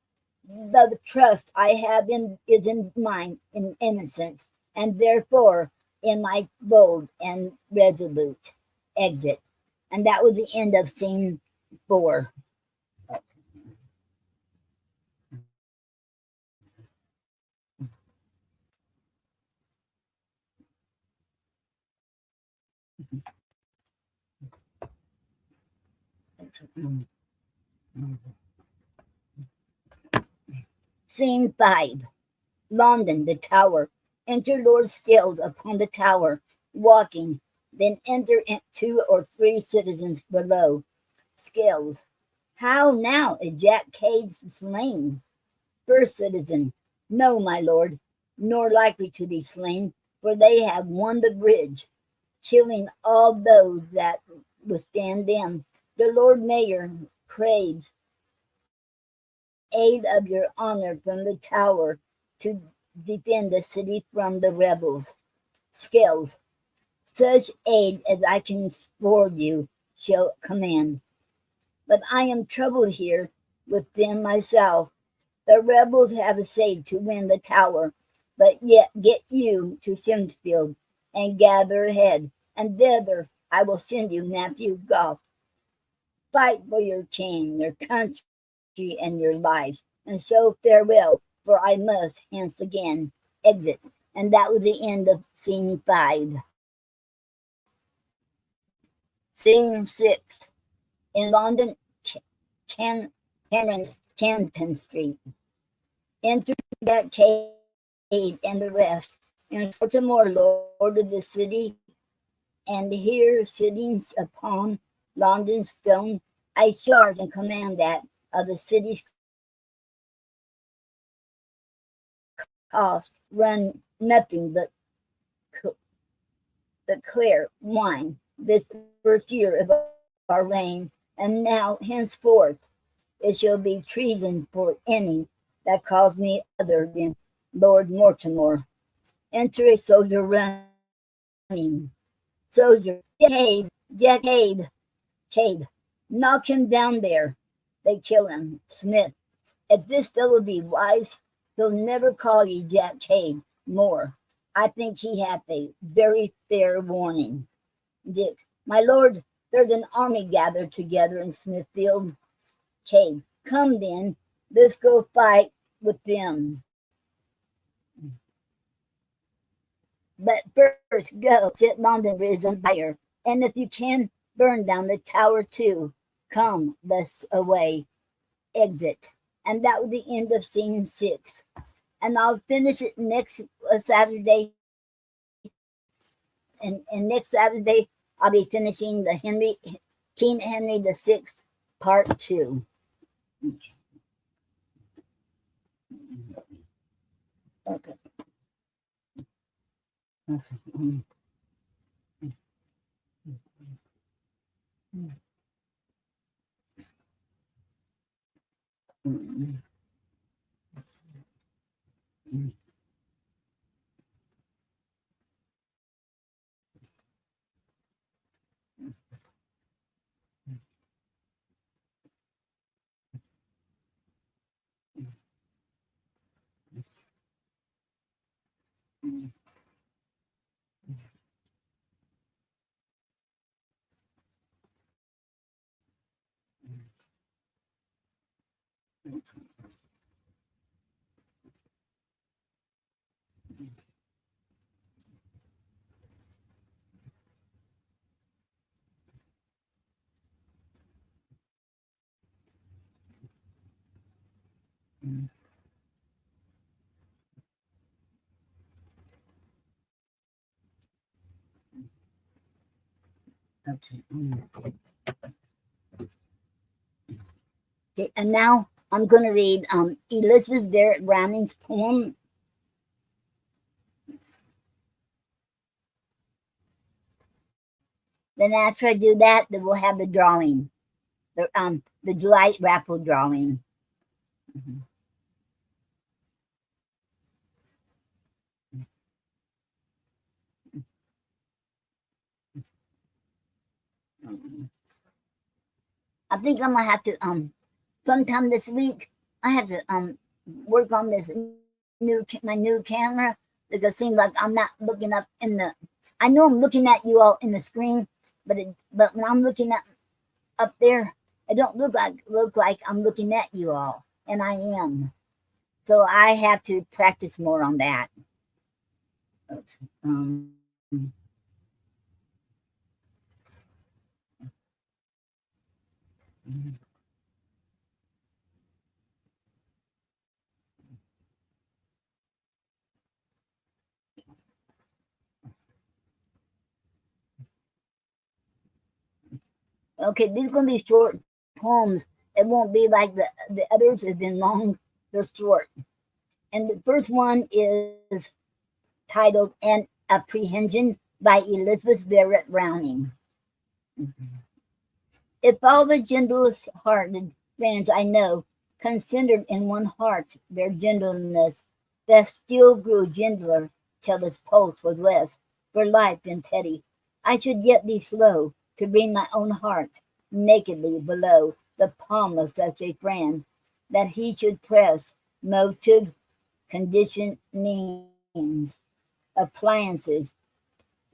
[SPEAKER 1] the trust I have is in mine in innocence, and therefore in my bold and resolute exit. And that was the end of scene 4. Scene 5. London, the Tower. Enter Lord Scales upon the tower, walking. Then enter 2 or 3 citizens below. Scales. How now is Jack Cade slain? First citizen. No, my lord, nor likely to be slain, for they have won the bridge, killing all those that withstand them. The Lord Mayor craves aid of your honor from the tower to defend the city from the rebels. Scales, such aid as I can afford you shall command. But I am troubled here with them myself. The rebels have essayed to win the tower, but yet get you to Simsfield and gather ahead, and thither I will send you, nephew Gough. Fight for your king, your country, and your lives, and so farewell, for I must hence again exit. And that was the end of scene 5. Scene 6. In London, Camden Street. Enter that Cade and the rest, and Baltimore, lord of the city, and here sitting upon London stone, I charge and command that of the city's cost run nothing but clear wine this first year of our reign, and now henceforth it shall be treason for any that calls me other than Lord Mortimer. Enter a soldier running. Soldier, Jack Cade, knock him down there. They kill him. Smith, if this fellow be wise, he'll never call you Jack Cade more. I think he hath a very fair warning. Dick, my lord, there's an army gathered together in Smithfield. Cade, come then, let's go fight with them. But first, go set London Bridge on fire, and if you can, burn down the tower too. Come, thus away, exit. And that was the end of scene 6. And I'll finish it next Saturday. And next Saturday, I'll be finishing the King Henry VI, Part 2. Okay. Okay. Okay. Okay, and now I'm going to read Elizabeth Barrett Browning's poem. Then after I do that, then we'll have the drawing, the July raffle drawing. I think I'm gonna have to sometime this week. I have to work on this my new camera because it seems like I'm not looking up in the. I know I'm looking at you all in the screen, but when I'm looking at up there, it don't look like I'm looking at you all, and I am. So I have to practice more on that. Okay, these are gonna be short poems. It won't be like the others have been long. They're short. And the first one is titled An Apprehension by Elizabeth Barrett Browning. If all the gentlest hearted friends I know considered in one heart their gentleness, that still grew gentler till its pulse was less for life and petty, I should yet be slow to bring my own heart nakedly below the palm of such a friend, that he should press motive, condition, means, appliances,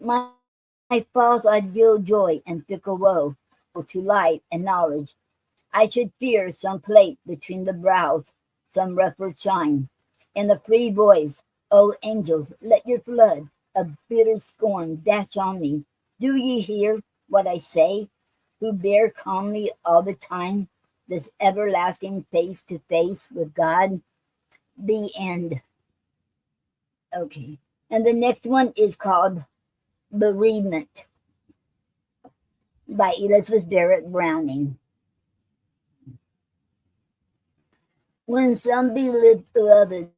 [SPEAKER 1] my false ideal joy and fickle woe, to light and knowledge. I should fear some plate between the brows, some rougher shine, and the free voice, O angels, let your flood of bitter scorn dash on me. Do ye hear what I say, who bear calmly all the time this everlasting face to face with God? The end. Okay. And the next one is called Bereavement by Elizabeth Barrett Browning. When some beloveds,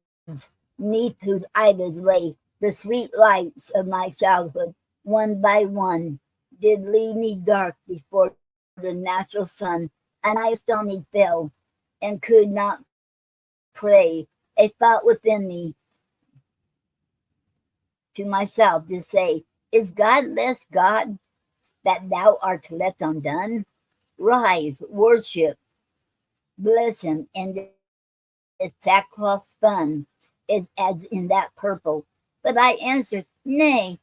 [SPEAKER 1] neath whose eyelids lay the sweet lights of my childhood, one by one, did leave me dark before the natural sun, and I stony fell, and could not pray. A thought within me to myself did say, is God less God that thou art left undone? Rise, worship, bless him, and his sackcloth spun is as in that purple. But I answered, nay,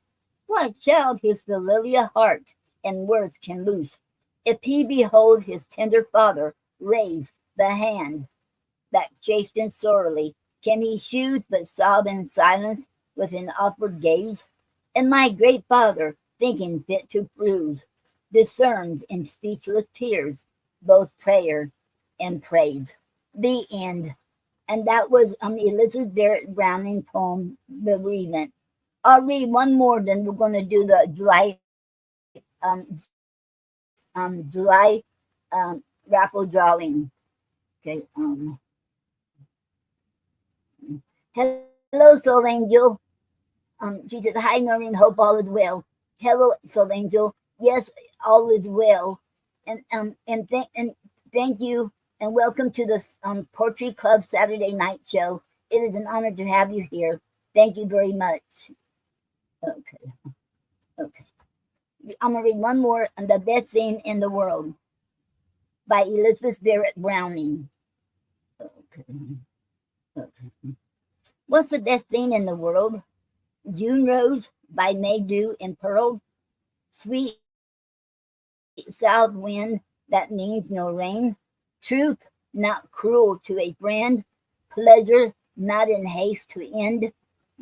[SPEAKER 1] what shall his filial heart and words can loose, if he behold his tender father raise the hand that chastened sorely? Can he choose but sob in silence with an upward gaze? And my great Father, thinking fit to bruise, discerns in speechless tears both prayer and praise. The end. And that was Elizabeth Barrett Browning poem, Bereavement. I'll read one more, then we're going to do the July raffle drawing. Okay. Hello, Soul Angel. She said, hi, Noreen, hope all is well. Hello, Soul Angel. Yes, all is well. And thank you, and welcome to the Poetry Club Saturday night show. It is an honor to have you here. Thank you very much. Okay. I'm going to read one more, on The Best Thing in the World by Elizabeth Barrett Browning. Okay. What's the best thing in the world? June rose by May dew impearled, sweet south wind that means no rain, truth not cruel to a friend, pleasure not in haste to end,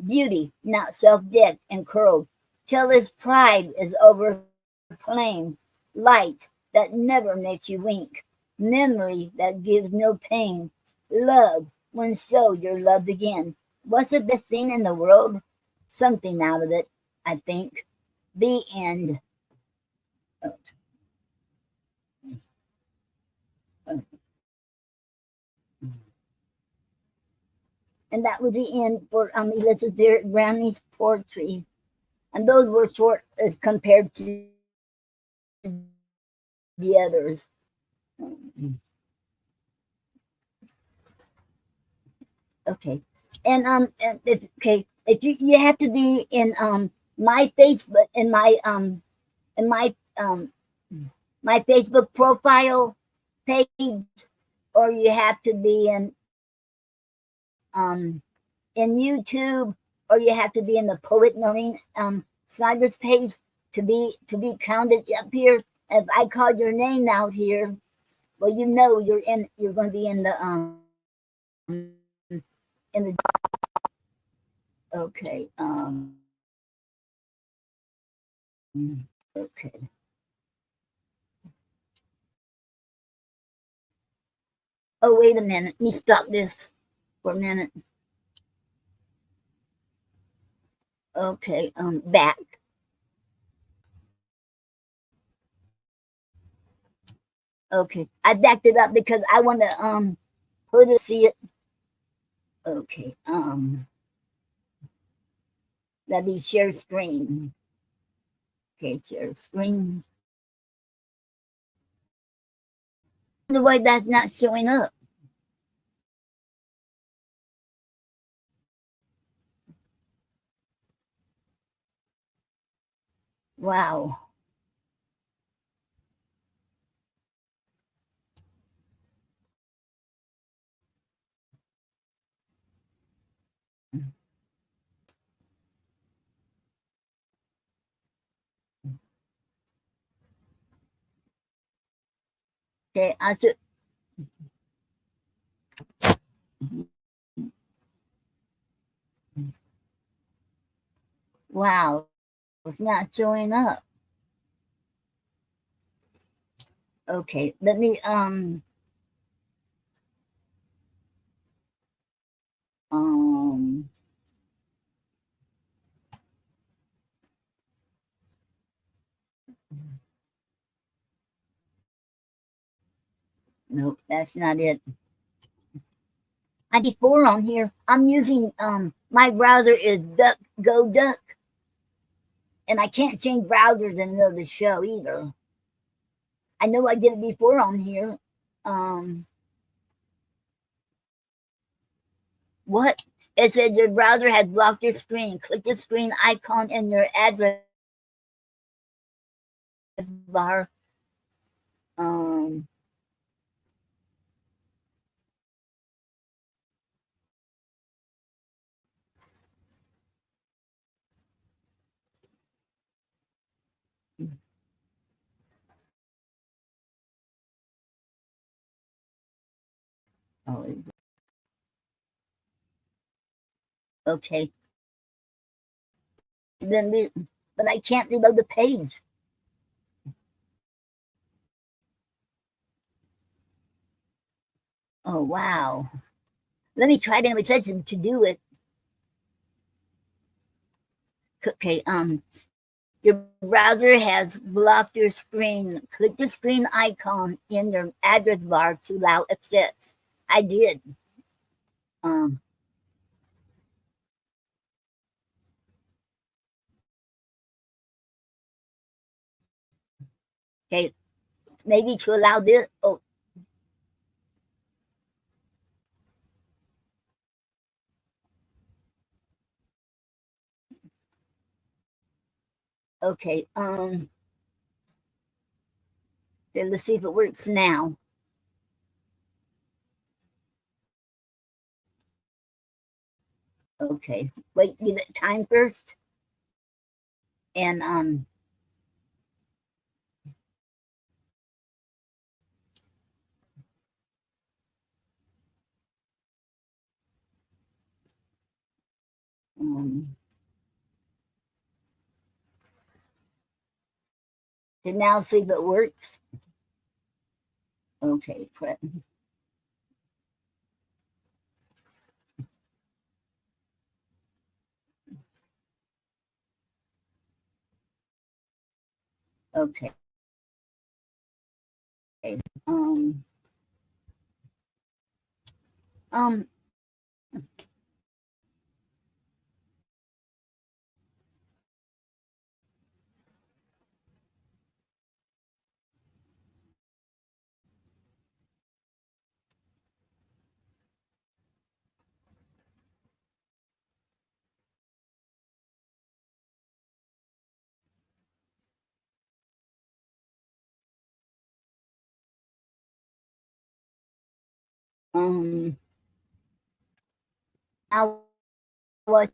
[SPEAKER 1] beauty not self-decked and curled, till his pride is overplain, light that never makes you wink, memory that gives no pain, love When so, you're loved again. What's the best thing in the world? Something out of it, I think. The end. And that was the end for Elizabeth Browning's poetry. And those were short as compared to the others. Okay. And if you have to be in my Facebook in my Facebook profile page, or you have to be in YouTube, or you have to be in the poet Noreen Snyder's page to be counted up here. If I call your name out here, well, you know you're going to be in the okay okay. Oh, wait a minute. Let me stop this for a minute. Okay, back. Okay, I backed it up because I want to put it, see it. Okay, that'd be share screen. Okay, share screen. I wonder why that's not showing up. Wow. Okay, I should. Wow, it's not showing up. Okay, let me um nope, that's not it. I before on here. I'm using my browser is Duck, and I can't change browsers in the middle of the show either. I know I did it before on here. What? It says your browser has blocked your screen. Click the screen icon in your address bar. Um, oh, okay. But I can't reload the page. Oh wow. Let me try it anyway. It says to do it. Okay, your browser has blocked your screen. Click the screen icon in your address bar to allow access. I did. Um, okay, maybe to allow this. Oh, okay. Okay, let's see if it works now. Okay, wait, give it time first. And and now see if it works. Okay, Okay. Um. Um. Um. Now, what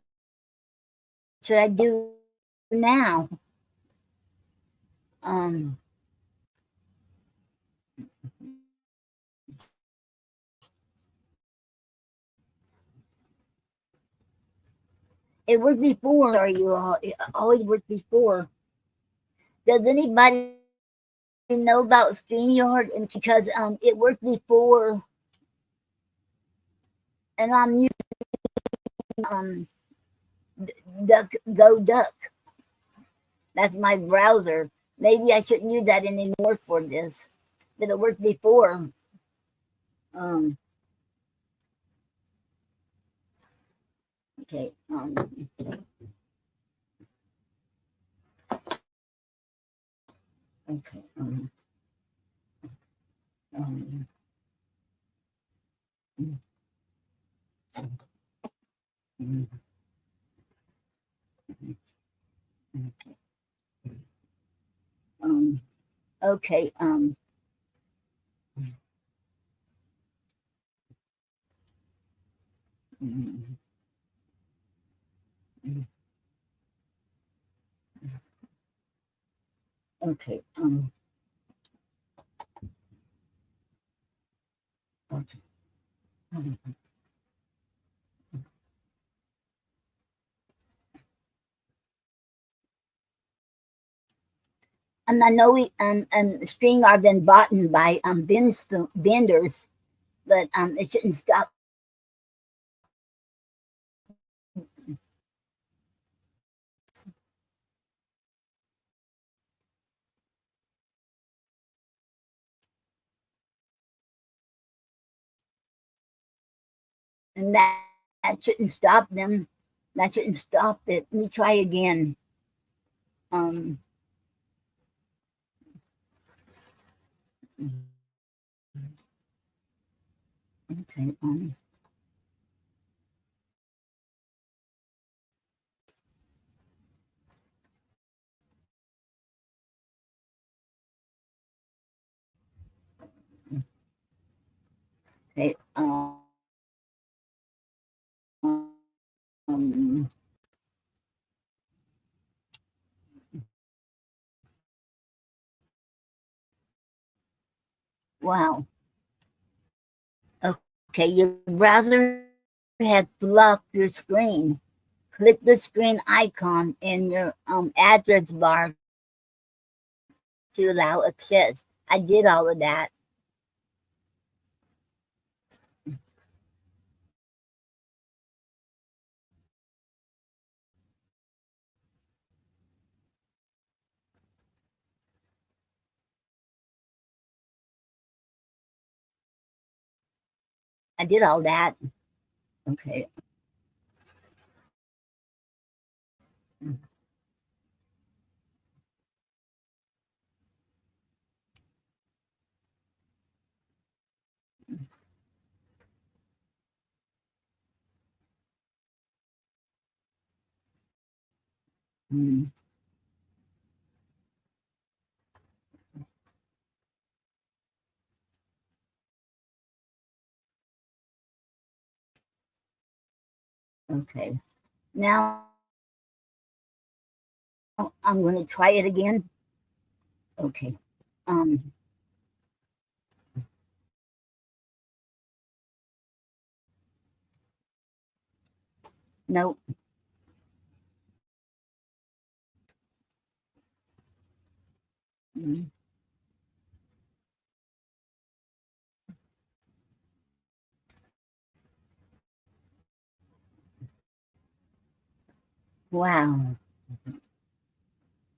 [SPEAKER 1] should I do now? Um. It worked before. Are you all? It always worked before. Does anybody know about StreamYard? And because it worked before, and I'm using um Duck Go Duck. That's my browser. Maybe I shouldn't use that anymore for this. But it worked before. Um. Okay. Okay. Um, mm, um, okay. Mm, mm, okay. Okay. um, And I know we string are been bought by vendors, but it shouldn't stop. And that shouldn't stop them. That shouldn't stop it. Let me try again. Um. Okay. Okay. Um. Wow. Okay. Your browser has blocked your screen. Click the screen icon in your address bar to allow access. I did all of that. I did all that. Okay. Mm, okay. Now I'm going to try it again. Okay. Um. No. Mm, wow.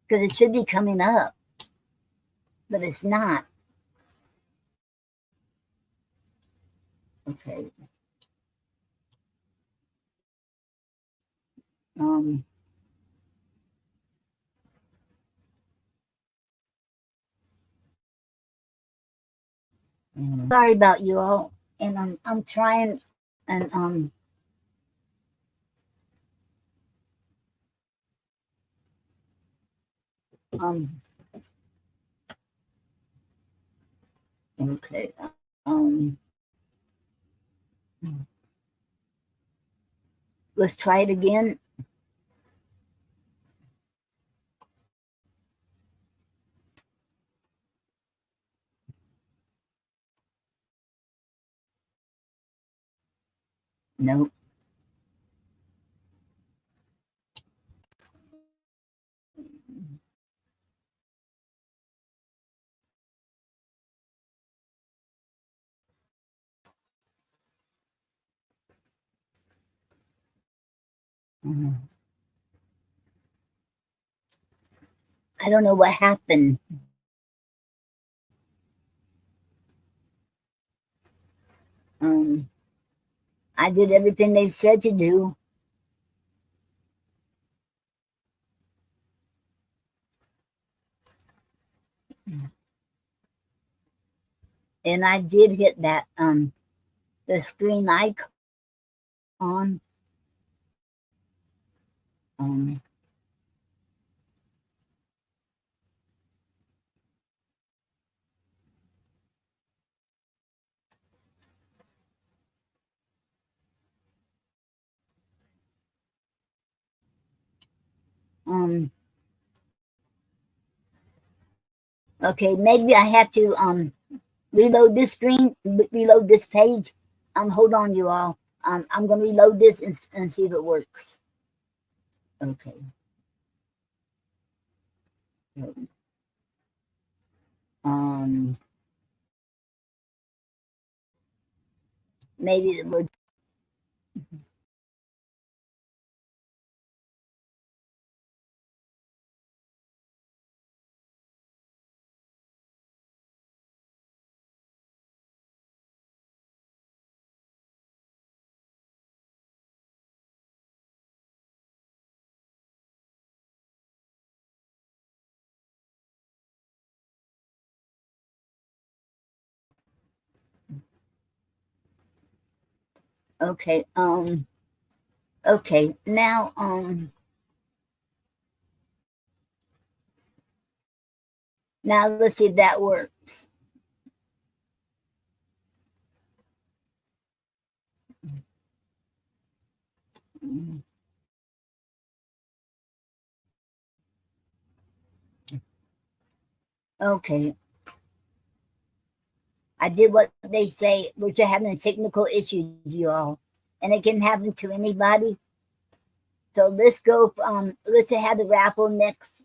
[SPEAKER 1] Because it should be coming up. but it's not. Okay. Um, sorry about you all, and I'm trying, and um, okay, um, let's try it again. No. I don't know what happened. Um, I did everything they said to do. And I did hit that the screen icon. Um um okay, maybe I have to reload this screen, reload this page. Hold on, you all. I'm gonna reload this and see if it works. Okay. Um, maybe it was. Okay. Okay. Now let's see if that works. Okay. I did what they say. We're just having technical issues, you all, and it can happen to anybody. So let's go. Let's have the raffle next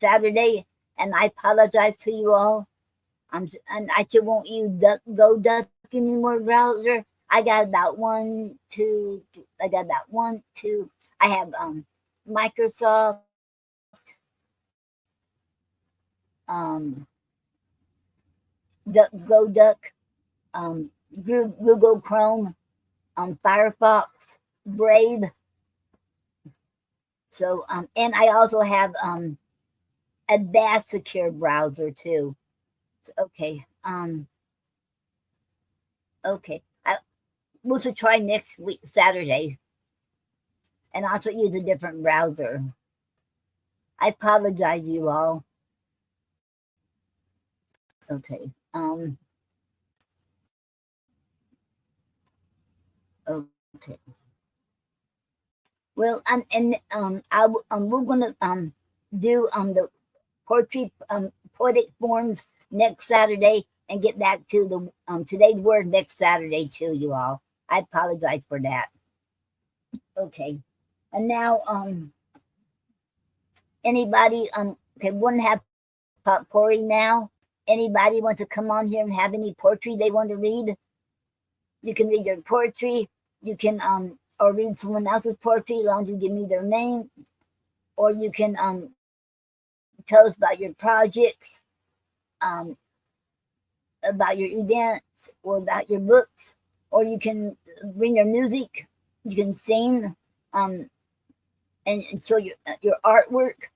[SPEAKER 1] Saturday, and I apologize to you all. And I just won't use Duck anymore browser. I got about one, two. I got about one, two. I have Microsoft, um, Duck, Google Chrome, Firefox, Brave. So and I also have Advanced Secure browser too. So, okay. Okay. We should try next week Saturday, and also use a different browser. I apologize, you all. Okay. Okay. Well, we're gonna do the poetic forms next Saturday and get back to the today's word next Saturday too, you all. I apologize for that. Okay. And now anybody can one have potpourri now. Anybody wants to come on here and have any poetry they want to read? You can read your poetry. You can or read someone else's poetry as long as you give me their name. Or you can tell us about your projects. about your events or about your books, or you can bring your music, you can sing, and show your artwork.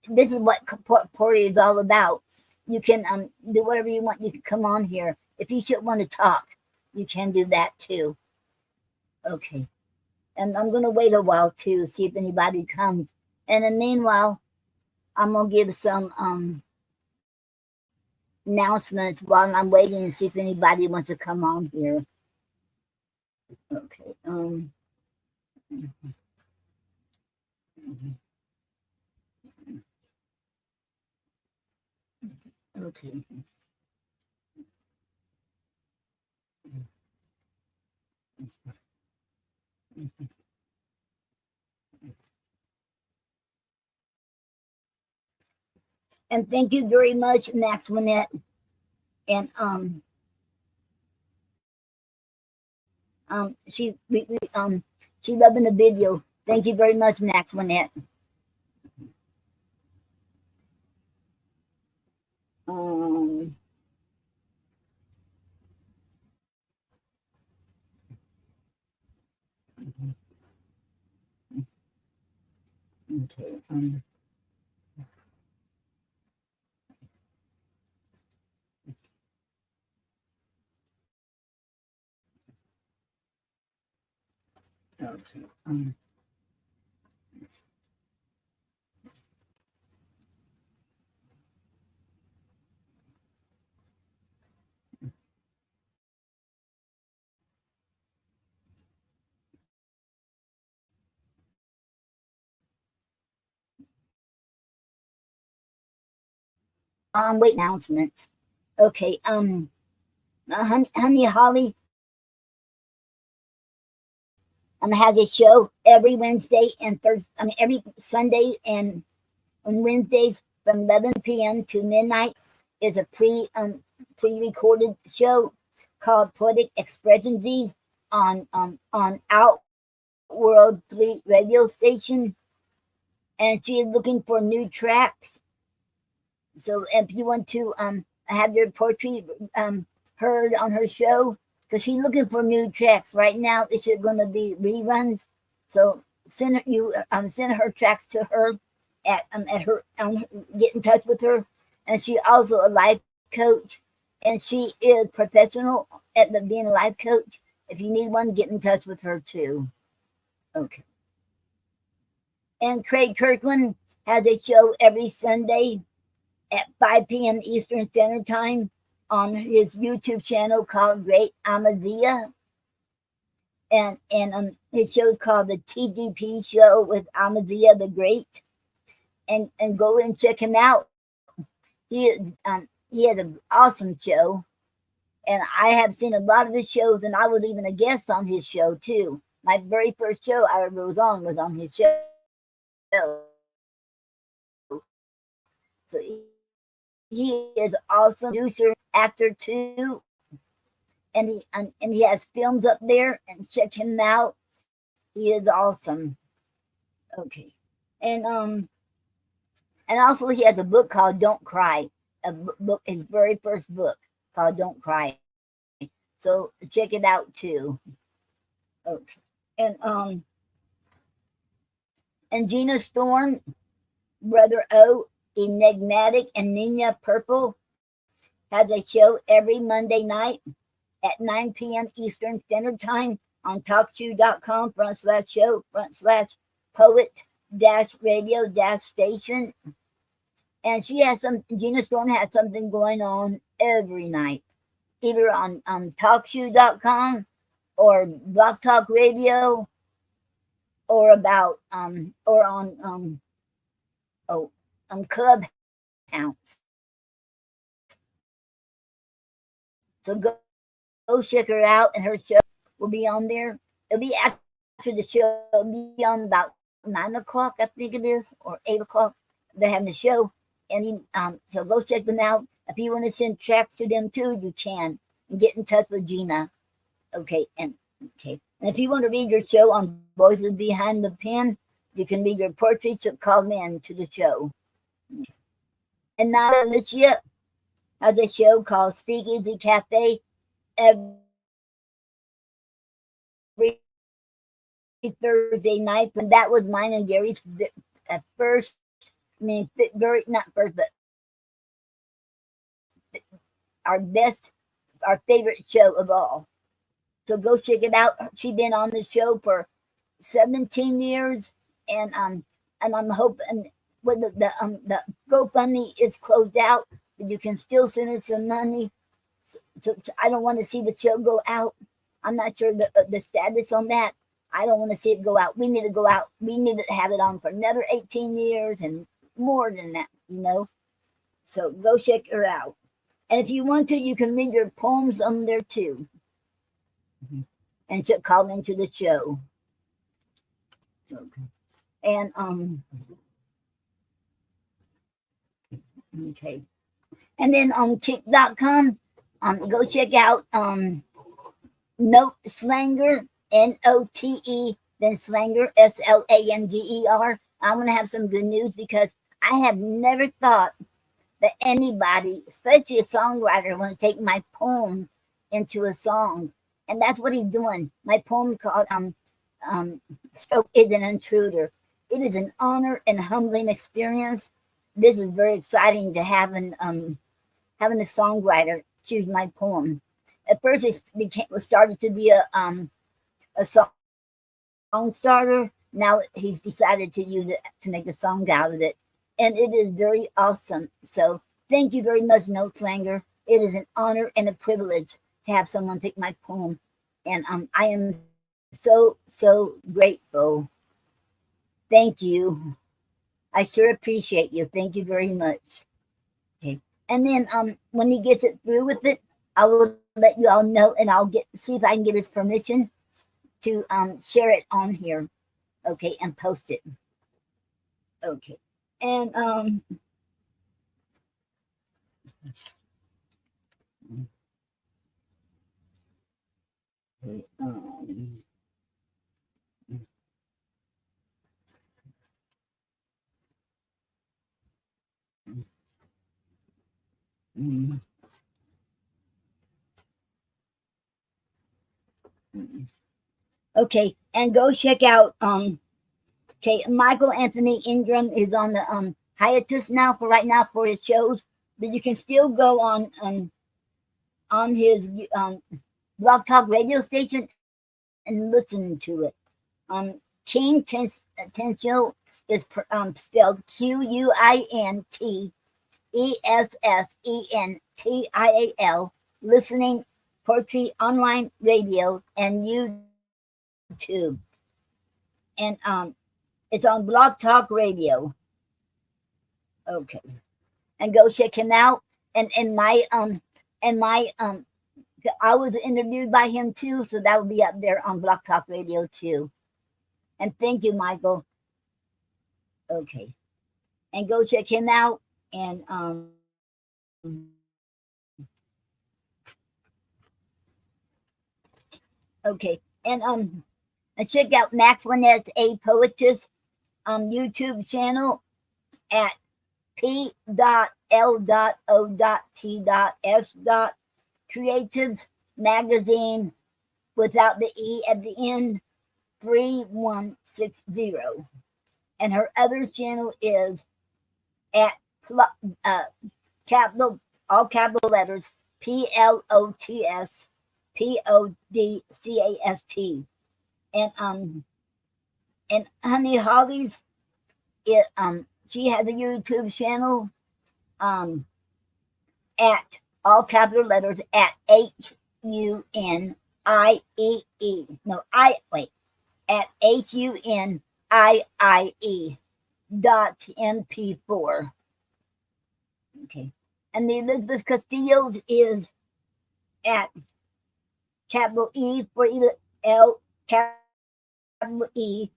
[SPEAKER 1] This is what Potpourri is all about. You can do whatever you want. You can come on here. If you should want to talk, you can do that too. Okay. And I'm going to wait a while too, see if anybody comes. And in the meanwhile, I'm going to give some announcements while I'm waiting and see if anybody wants to come on here. Okay. Okay. And thank you very much, Maxwinette. And she loving the video. Thank you very much, Maxwinette. Okay. Okay. Wait, announcements. Okay. Honey Holly has a show every Wednesday and Thursday. Every Sunday and on Wednesdays from 11 p.m. to midnight is a pre-recorded show called Poetic Expressions on Outworld Fleet radio station, and she is looking for new tracks. So if you want to have your poetry heard on her show, because she's looking for new tracks right now, it's going to be reruns. So send her tracks to her at her get in touch with her. And she's also a life coach, and she is professional at being a life coach. If you need one, get in touch with her too. Okay. And Craig Kirkland has a show every Sunday at 5 p.m. Eastern Standard Time on his YouTube channel called Great Amaziah. And his show is called the TDP Show with Amaziah the Great. And go and check him out. He has an awesome show. And I have seen a lot of his shows, and I was even a guest on his show too. My very first show I ever was on his show. So he is an awesome producer, actor too, and he has films up there. And check him out. He is awesome. Okay, and also he has a book called Don't Cry. A book, his very first book called Don't Cry. So check it out too. Okay, and Gina Storm, Brother O, Enigmatic, and Nina Purple has a show every Monday night at 9 p.m. Eastern Standard Time on talkshoe.com/show/poet-radio-station. And Gina Storm has something going on every night, either on talkshoe.com or Blog Talk Radio, or about or on Clubhouse. So go check her out, and her show will be on there. It'll be after the show. It'll be on about 9 o'clock, I think it is, or 8 o'clock. They're having the show, and so go check them out. If you want to send tracks to them too, you can. And get in touch with Gina. Okay, and if you want to read your show on Voices Behind the Pen, you can read your poetry. So call in to the show. And now Alicia has a show called Speakeasy Cafe every Thursday night. And that was mine and Gary's first, not first, but our favorite show of all. So go check it out. She's been on the show for 17 years, and I'm hoping when the GoFundMe is closed out, but you can still send her some money. So I don't want to see the show go out. I'm not sure the status on that. I don't want to see it go out. We need to go out. We need to have it on for another 18 years and more than that, So go check her out. And if you want to, you can read your poems on there too. And call into the show. Okay. And okay. And then on kick.com, go check out Note Slanger, Note, then Slanger, Slanger. I'm gonna have some good news because I have never thought that anybody, especially a songwriter, want to take my poem into a song. And that's what he's doing. My poem called Stroke is an Intruder. It is an honor and humbling experience. This is very exciting to having a songwriter choose my poem. At first, it started to be a song starter. Now he's decided to use it to make a song out of it, and it is very awesome. So thank you very much, Note Slanger. It is an honor and a privilege to have someone pick my poem, and I am so grateful. Thank you. I sure appreciate you. Thank you very much. Okay. And then when he gets it through with it, I will let you all know, and I'll see if I can get his permission to share it on here. Okay, and post it. Okay. And okay, and go check out okay, Michael Anthony Ingram is on the hiatus now for his shows, but you can still go on his Blog Talk radio station and listen to it. King Potential is spelled QUINTESSENTIAL. Listening, Poetry Online Radio, and YouTube. And it's on Blog Talk Radio. Okay. And go check him out. And I was interviewed by him too, so that will be up there on Blog Talk Radio too. And thank you, Michael. Okay. And go check him out. And okay. And check out Max Winez, a Poetess YouTube channel at P.L.O.T.S. Creatives Magazine without the E at the end, 3160. And her other channel is at all capital letters, PLOTS PODCAST. And Honey Hollies, she has a YouTube channel at all capital letters at HUNIEE. No, at HUNIIE.MP4. Okay. And the Elizabeth Castillo's is at capital E for L, capital E,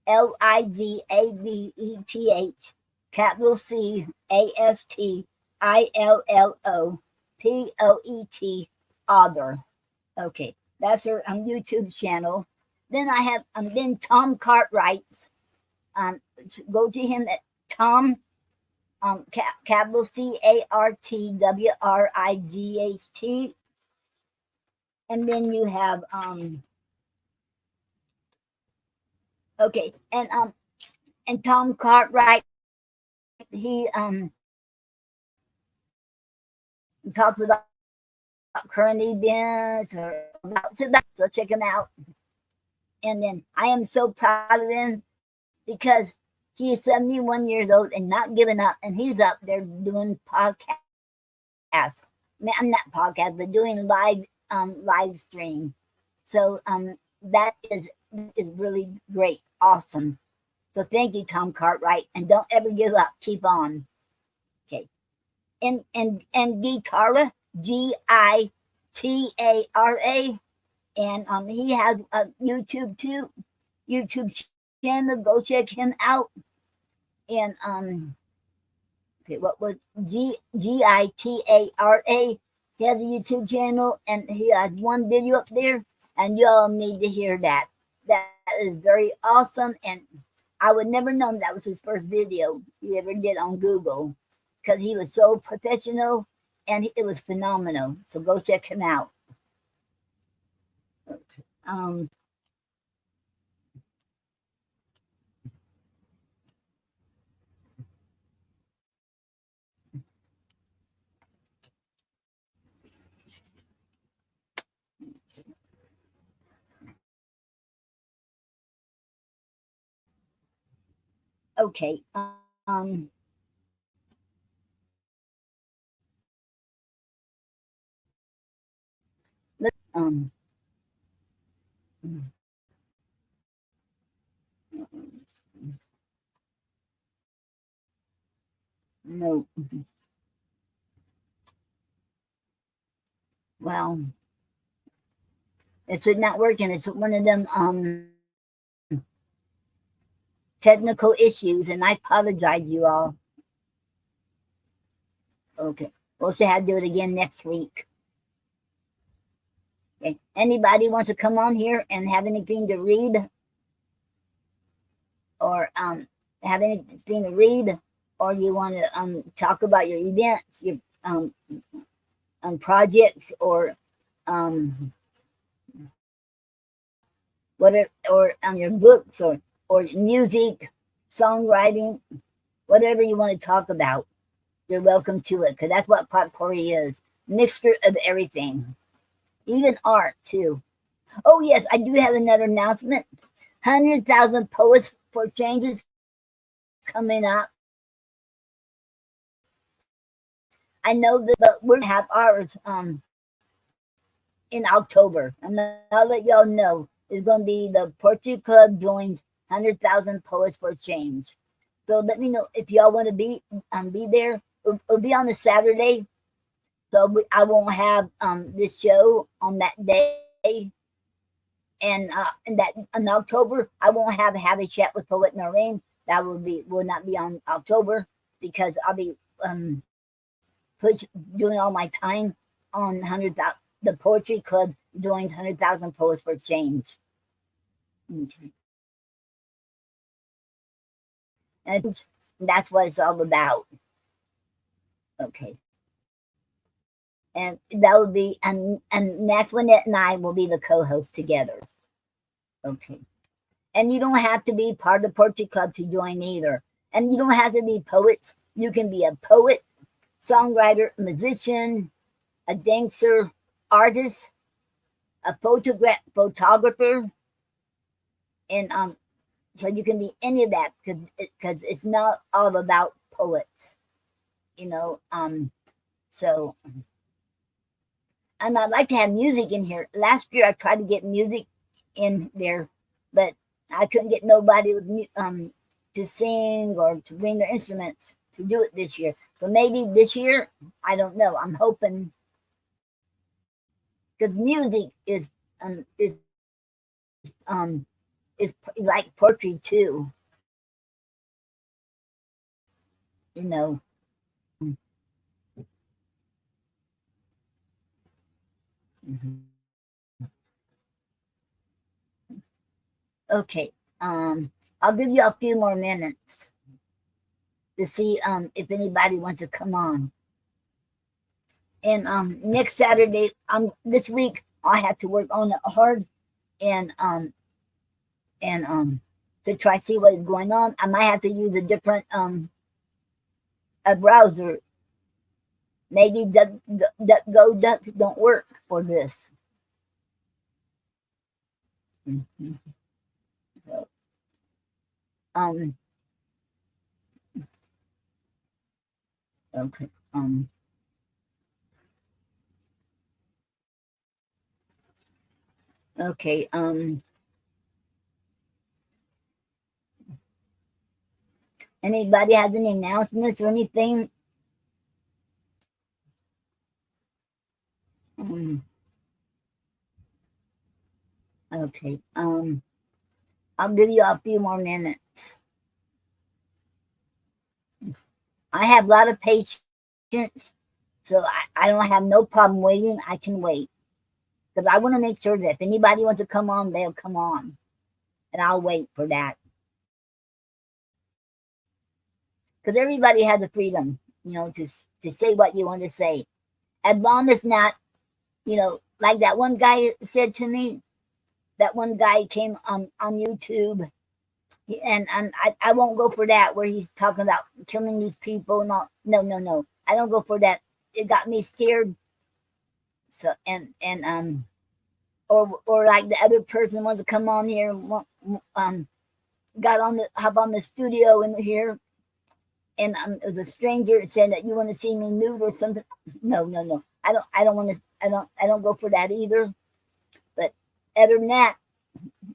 [SPEAKER 1] LIZABETH, capital C, ASTILLOPOET, Other. Okay, that's her YouTube channel. Then I have then Tom Cartwright's. Go to him at Tom capital CARTWRIGHT, and then you have okay, and Tom Cartwright, he talks about current events or about to that, so check him out. And then I am so proud of him because he is 71 years old and not giving up, and he's up there doing podcasts. I'm not podcast, but doing live stream. So that is really great, awesome. So thank you, Tom Cartwright, and don't ever give up. Keep on. Okay. And Guitarra, Gitara, and he has a YouTube too, YouTube channel. Go check him out. And okay, what was Gitara? He has a YouTube channel, and he has one video up there, and y'all need to hear that. That is very awesome, and I would never known that was his first video he ever did on Google, because he was so professional, and it was phenomenal. So go check him out. Okay. Um, no. Well, it's not working. It's one of them technical issues, and I apologize, you all. Okay. We'll have to do it again next week. Okay. Anybody wants to come on here and have anything to read, or have anything to read, or you want to talk about your events, your projects, or whatever, or your books, or music, songwriting, whatever you want to talk about, you're welcome to it, because that's what Potpourri is. Mixture of everything, even art too. Oh yes, I do have another announcement. 100,000 Poets for Changes coming up. I know that, but we're gonna have ours in October, and I'll let y'all know. It's gonna be the Poetry Club joins 100,000 Poets for Change. So let me know if y'all want to be there. It'll be on a Saturday, so I won't have this show on that day. And in October, I won't have a chat with Poet Noreen. That will not be on October, because I'll be doing all my time on 100,000. The Poetry Club joins 100,000 Poets for Change. Okay. And that's what it's all about. Okay. And that will be, and Antoinette and I will be the co-hosts together. Okay. And you don't have to be part of the Poetry Club to join either. And you don't have to be poets. You can be a poet, songwriter, musician, a dancer, artist, a photographer, and so you can be any of that, because it's not all about poets, so. And I'd like to have music in here. Last year I tried to get music in there, but I couldn't get nobody to sing or to bring their instruments to do it this year. So maybe this year, I don't know. I'm hoping, because music is like poetry too. Mm-hmm. Okay. I'll give you a few more minutes to see if anybody wants to come on. And next Saturday, this week I have to work on it hard and to try to see what is going on. I might have to use a different a browser. Maybe Duck don't work for this. Mm-hmm. So, okay. Okay. Anybody has any announcements or anything? Okay. I'll give you a few more minutes. I have a lot of patience, so I don't have no problem waiting. I can wait. Because I want to make sure that if anybody wants to come on, they'll come on. And I'll wait for that. Because everybody has the freedom, to say what you want to say. As long as not, like that one guy said to me, that one guy came on YouTube, and I won't go for that where he's talking about killing these people and all. No. I don't go for that. It got me scared. So or like the other person wants to come on here, hop on the studio in here, and it was a stranger saying that you want to see me nude or something. No. I don't want to. I don't go for that either. But other than that,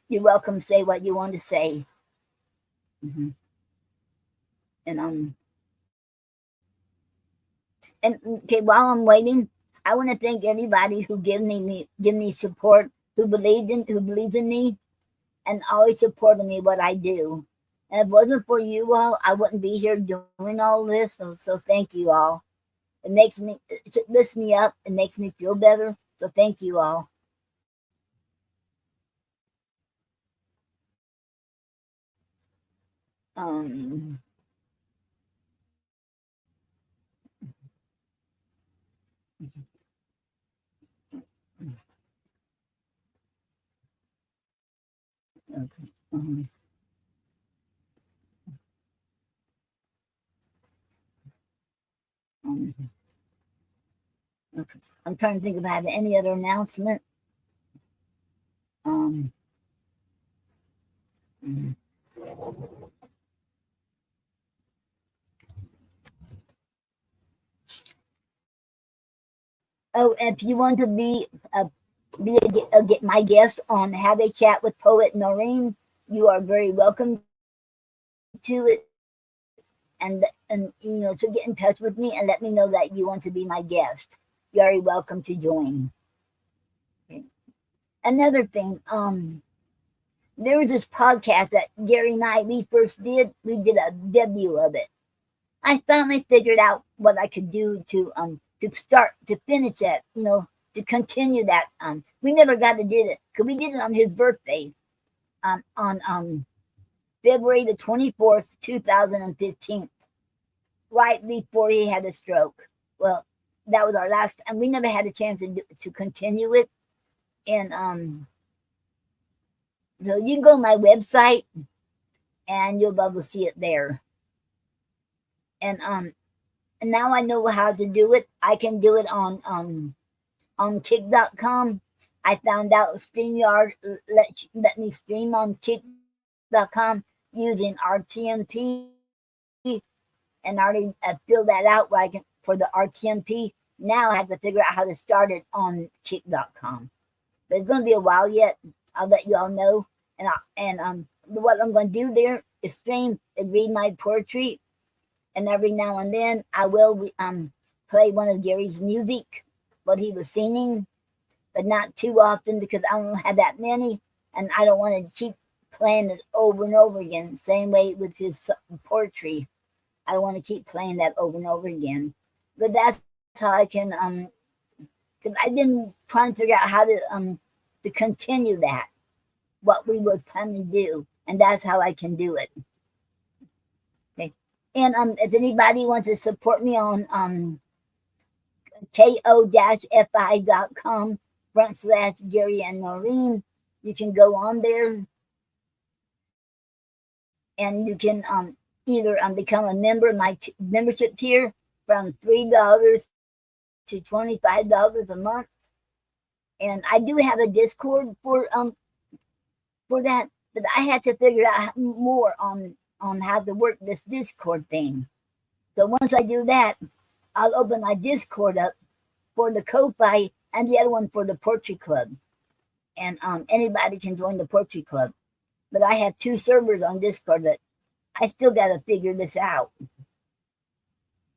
[SPEAKER 1] you're welcome to say what you want to say. Mm-hmm. And okay, while I'm waiting, I want to thank everybody who give me support, who believes in me, and always supported me what I do. And if it wasn't for you all, I wouldn't be here doing all this. So thank you all. It lifts me up. It makes me feel better. So thank you all. Okay. Okay. I'm trying to think if I have any other announcement. Oh, if you want to be get my guest on Have a Chat with Poet Noreen, you are very welcome to it. And to get in touch with me and let me know that you want to be my guest. You're very welcome to join. Okay. Another thing, there was this podcast that Gary and I we did a debut of it. I finally figured out what I could do to finish that, to continue that. We never got to did it because we did it on his birthday, on February the 24th, 2015, right before he had a stroke. Well, that was our last, and we never had a chance to continue it. And so you can go to my website, and you'll be able to see it there. And now I know how to do it. I can do it on Kick.com. I found out StreamYard let me stream on Kick.com using RTMP, and I already filled that out where I can for the RTMP. Now I have to figure out how to start it on Kick.com. But it's going to be a while yet. I'll let you all know. And what I'm going to do there is stream and read my poetry. And every now and then I will play one of Gary's music, what he was singing, but not too often because I don't have that many. And I don't want to keep playing it over and over again. Same way with his poetry. I don't want to keep playing that over and over again. But that's how I can, because I've been trying to figure out how to continue that, what we was planning to do. And that's how I can do it. Okay. And if anybody wants to support me on ko-fi.com/Gary and Noreen, you can go on there and you can either become a member. My membership tier from $3 to $25 a month. And I do have a Discord for that, but I had to figure out more on how to work this Discord thing. So once I do that, I'll open my Discord up for the Ko-Fi and the other one for the Potpourri Club. And anybody can join the Potpourri Club. But I have 2 servers on Discord that I still got to figure this out.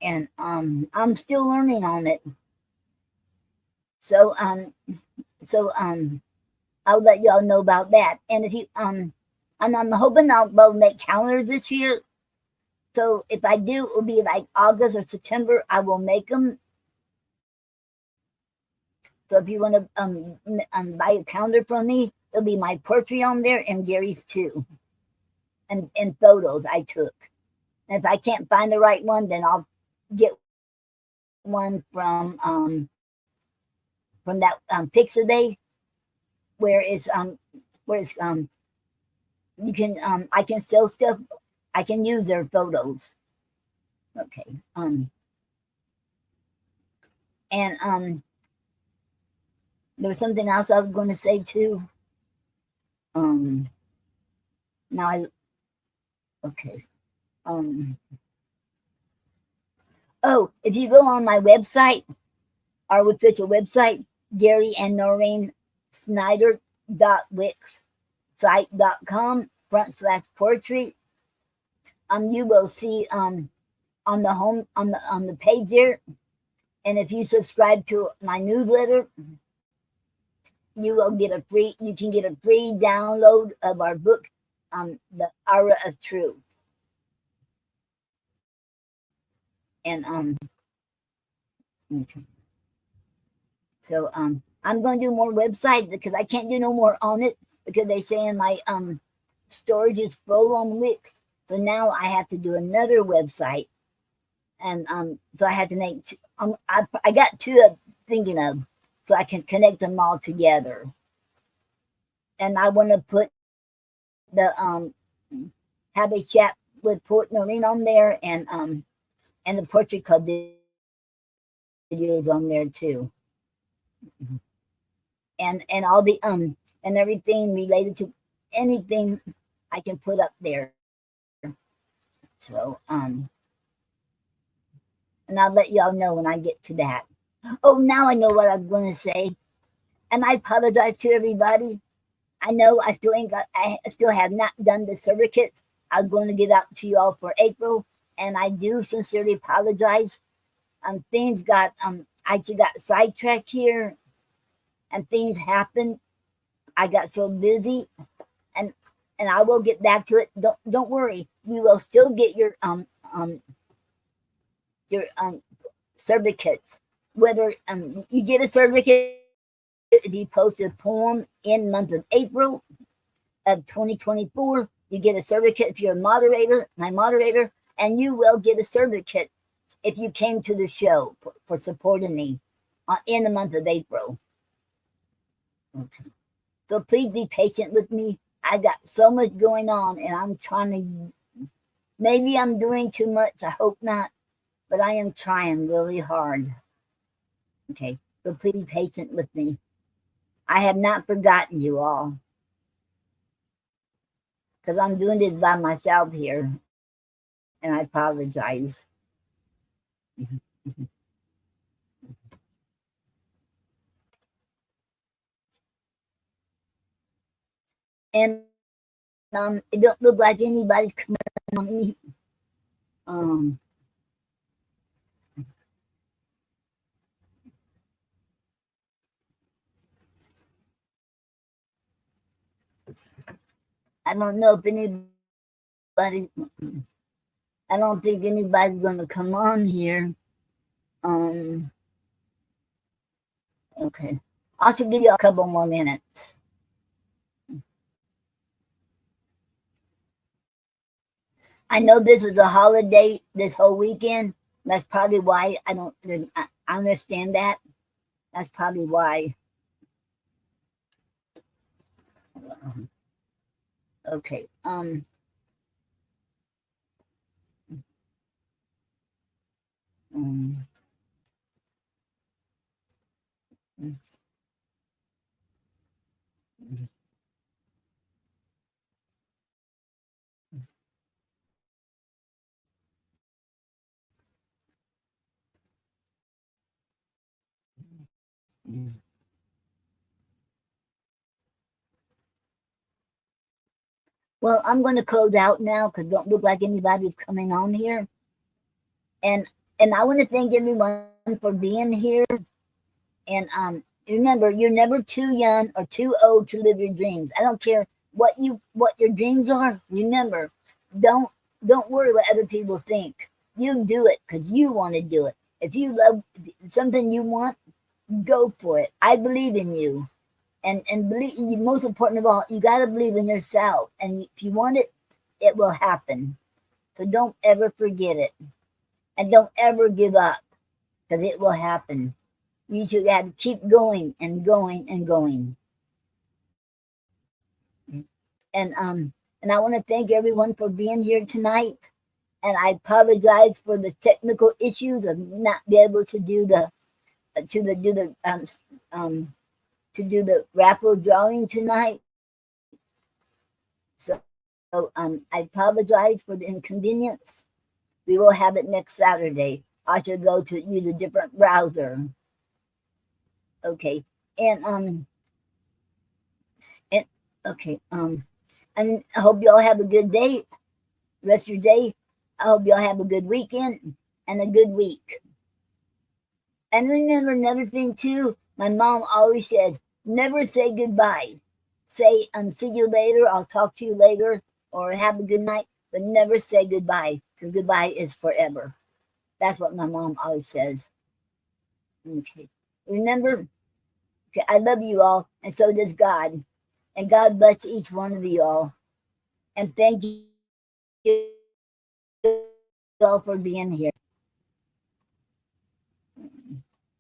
[SPEAKER 1] And I'm still learning on it. So I'll let y'all know about that. And if you and I'm hoping I'll make calendars this year. So if I do, it'll be like August or September. I will make them. So if you want to buy a calendar from me, it'll be my portrait on there and Gary's too, and photos I took. And if I can't find the right one, then I'll get one from that Pixaday, where it's you can I can sell stuff. I can use their photos. Okay. And there was something else I was going to say too. Now okay. Oh, if you go on my website, our official website, Gary and Noreen Snyder.wixsite.com/poetry, you will see on the home on the page there, and if you subscribe to my newsletter, you can get a free download of our book, The Aura of Truth. And okay. So I'm going to do more websites because I can't do no more on it because they saying my storage is full on Wix. So now I have to do another website, and so I had to make I got 2 I'm thinking of, so I can connect them all together. And I want to put the have a chat with Port Noreen on there, and the Potpourri Club videos on there too. And all the and everything related to anything I can put up there. So and I'll let y'all know when I get to that. Oh, now I know what I was going to say, and I apologize to everybody. I know I still have not done the certificates. I was going to get out to y'all for April, and I do sincerely apologize. Things got I just got sidetracked here, and things happened. I got so busy, and I will get back to it. Don't worry. You will still get your certificates. Whether you get a certificate if you post a poem in the month of April of 2024, you get a certificate if you're a moderator, my moderator, and you will get a certificate if you came to the show for supporting me in the month of April. Okay. So please be patient with me. I got so much going on, and I'm trying to, maybe I'm doing too much. I hope not, but I am trying really hard. Okay, so please be patient with me. I have not forgotten you all, because I'm doing this by myself here, and I apologize. And it don't look like anybody's coming on me. I don't know if anybody. I don't think anybody's going to come on here. Okay, I should give you a couple more minutes. I know this was a holiday this whole weekend. That's probably why I understand that. That's probably why. Okay. Um, well, I'm going to close out now because don't look like anybody's coming on here. And I want to thank everyone for being here. And remember, you're never too young or too old to live your dreams. I don't care what your dreams are. Remember, don't worry what other people think. You do it because you want to do it. If you love something you want, go for it. I believe in you. And believe, most important of all, you got to believe in yourself. And if you want it, it will happen. So don't ever forget it. And don't ever give up because it will happen. You should have to keep going and going and going. And I want to thank everyone for being here tonight. And I apologize for the technical issues of not be able to do the raffle drawing tonight. So I apologize for the inconvenience. We will have it next Saturday. I should go to use a different browser. Okay. And okay. And I hope y'all have a good day. Rest of your day. I hope y'all have a good weekend and a good week. And remember another thing too, my mom always says, never say goodbye. Say, see you later, I'll talk to you later, or have a good night, but never say goodbye, because goodbye is forever. That's what my mom always says. Okay. Remember, okay, I love you all, and so does God. And God bless each one of you all. And thank you all for being here.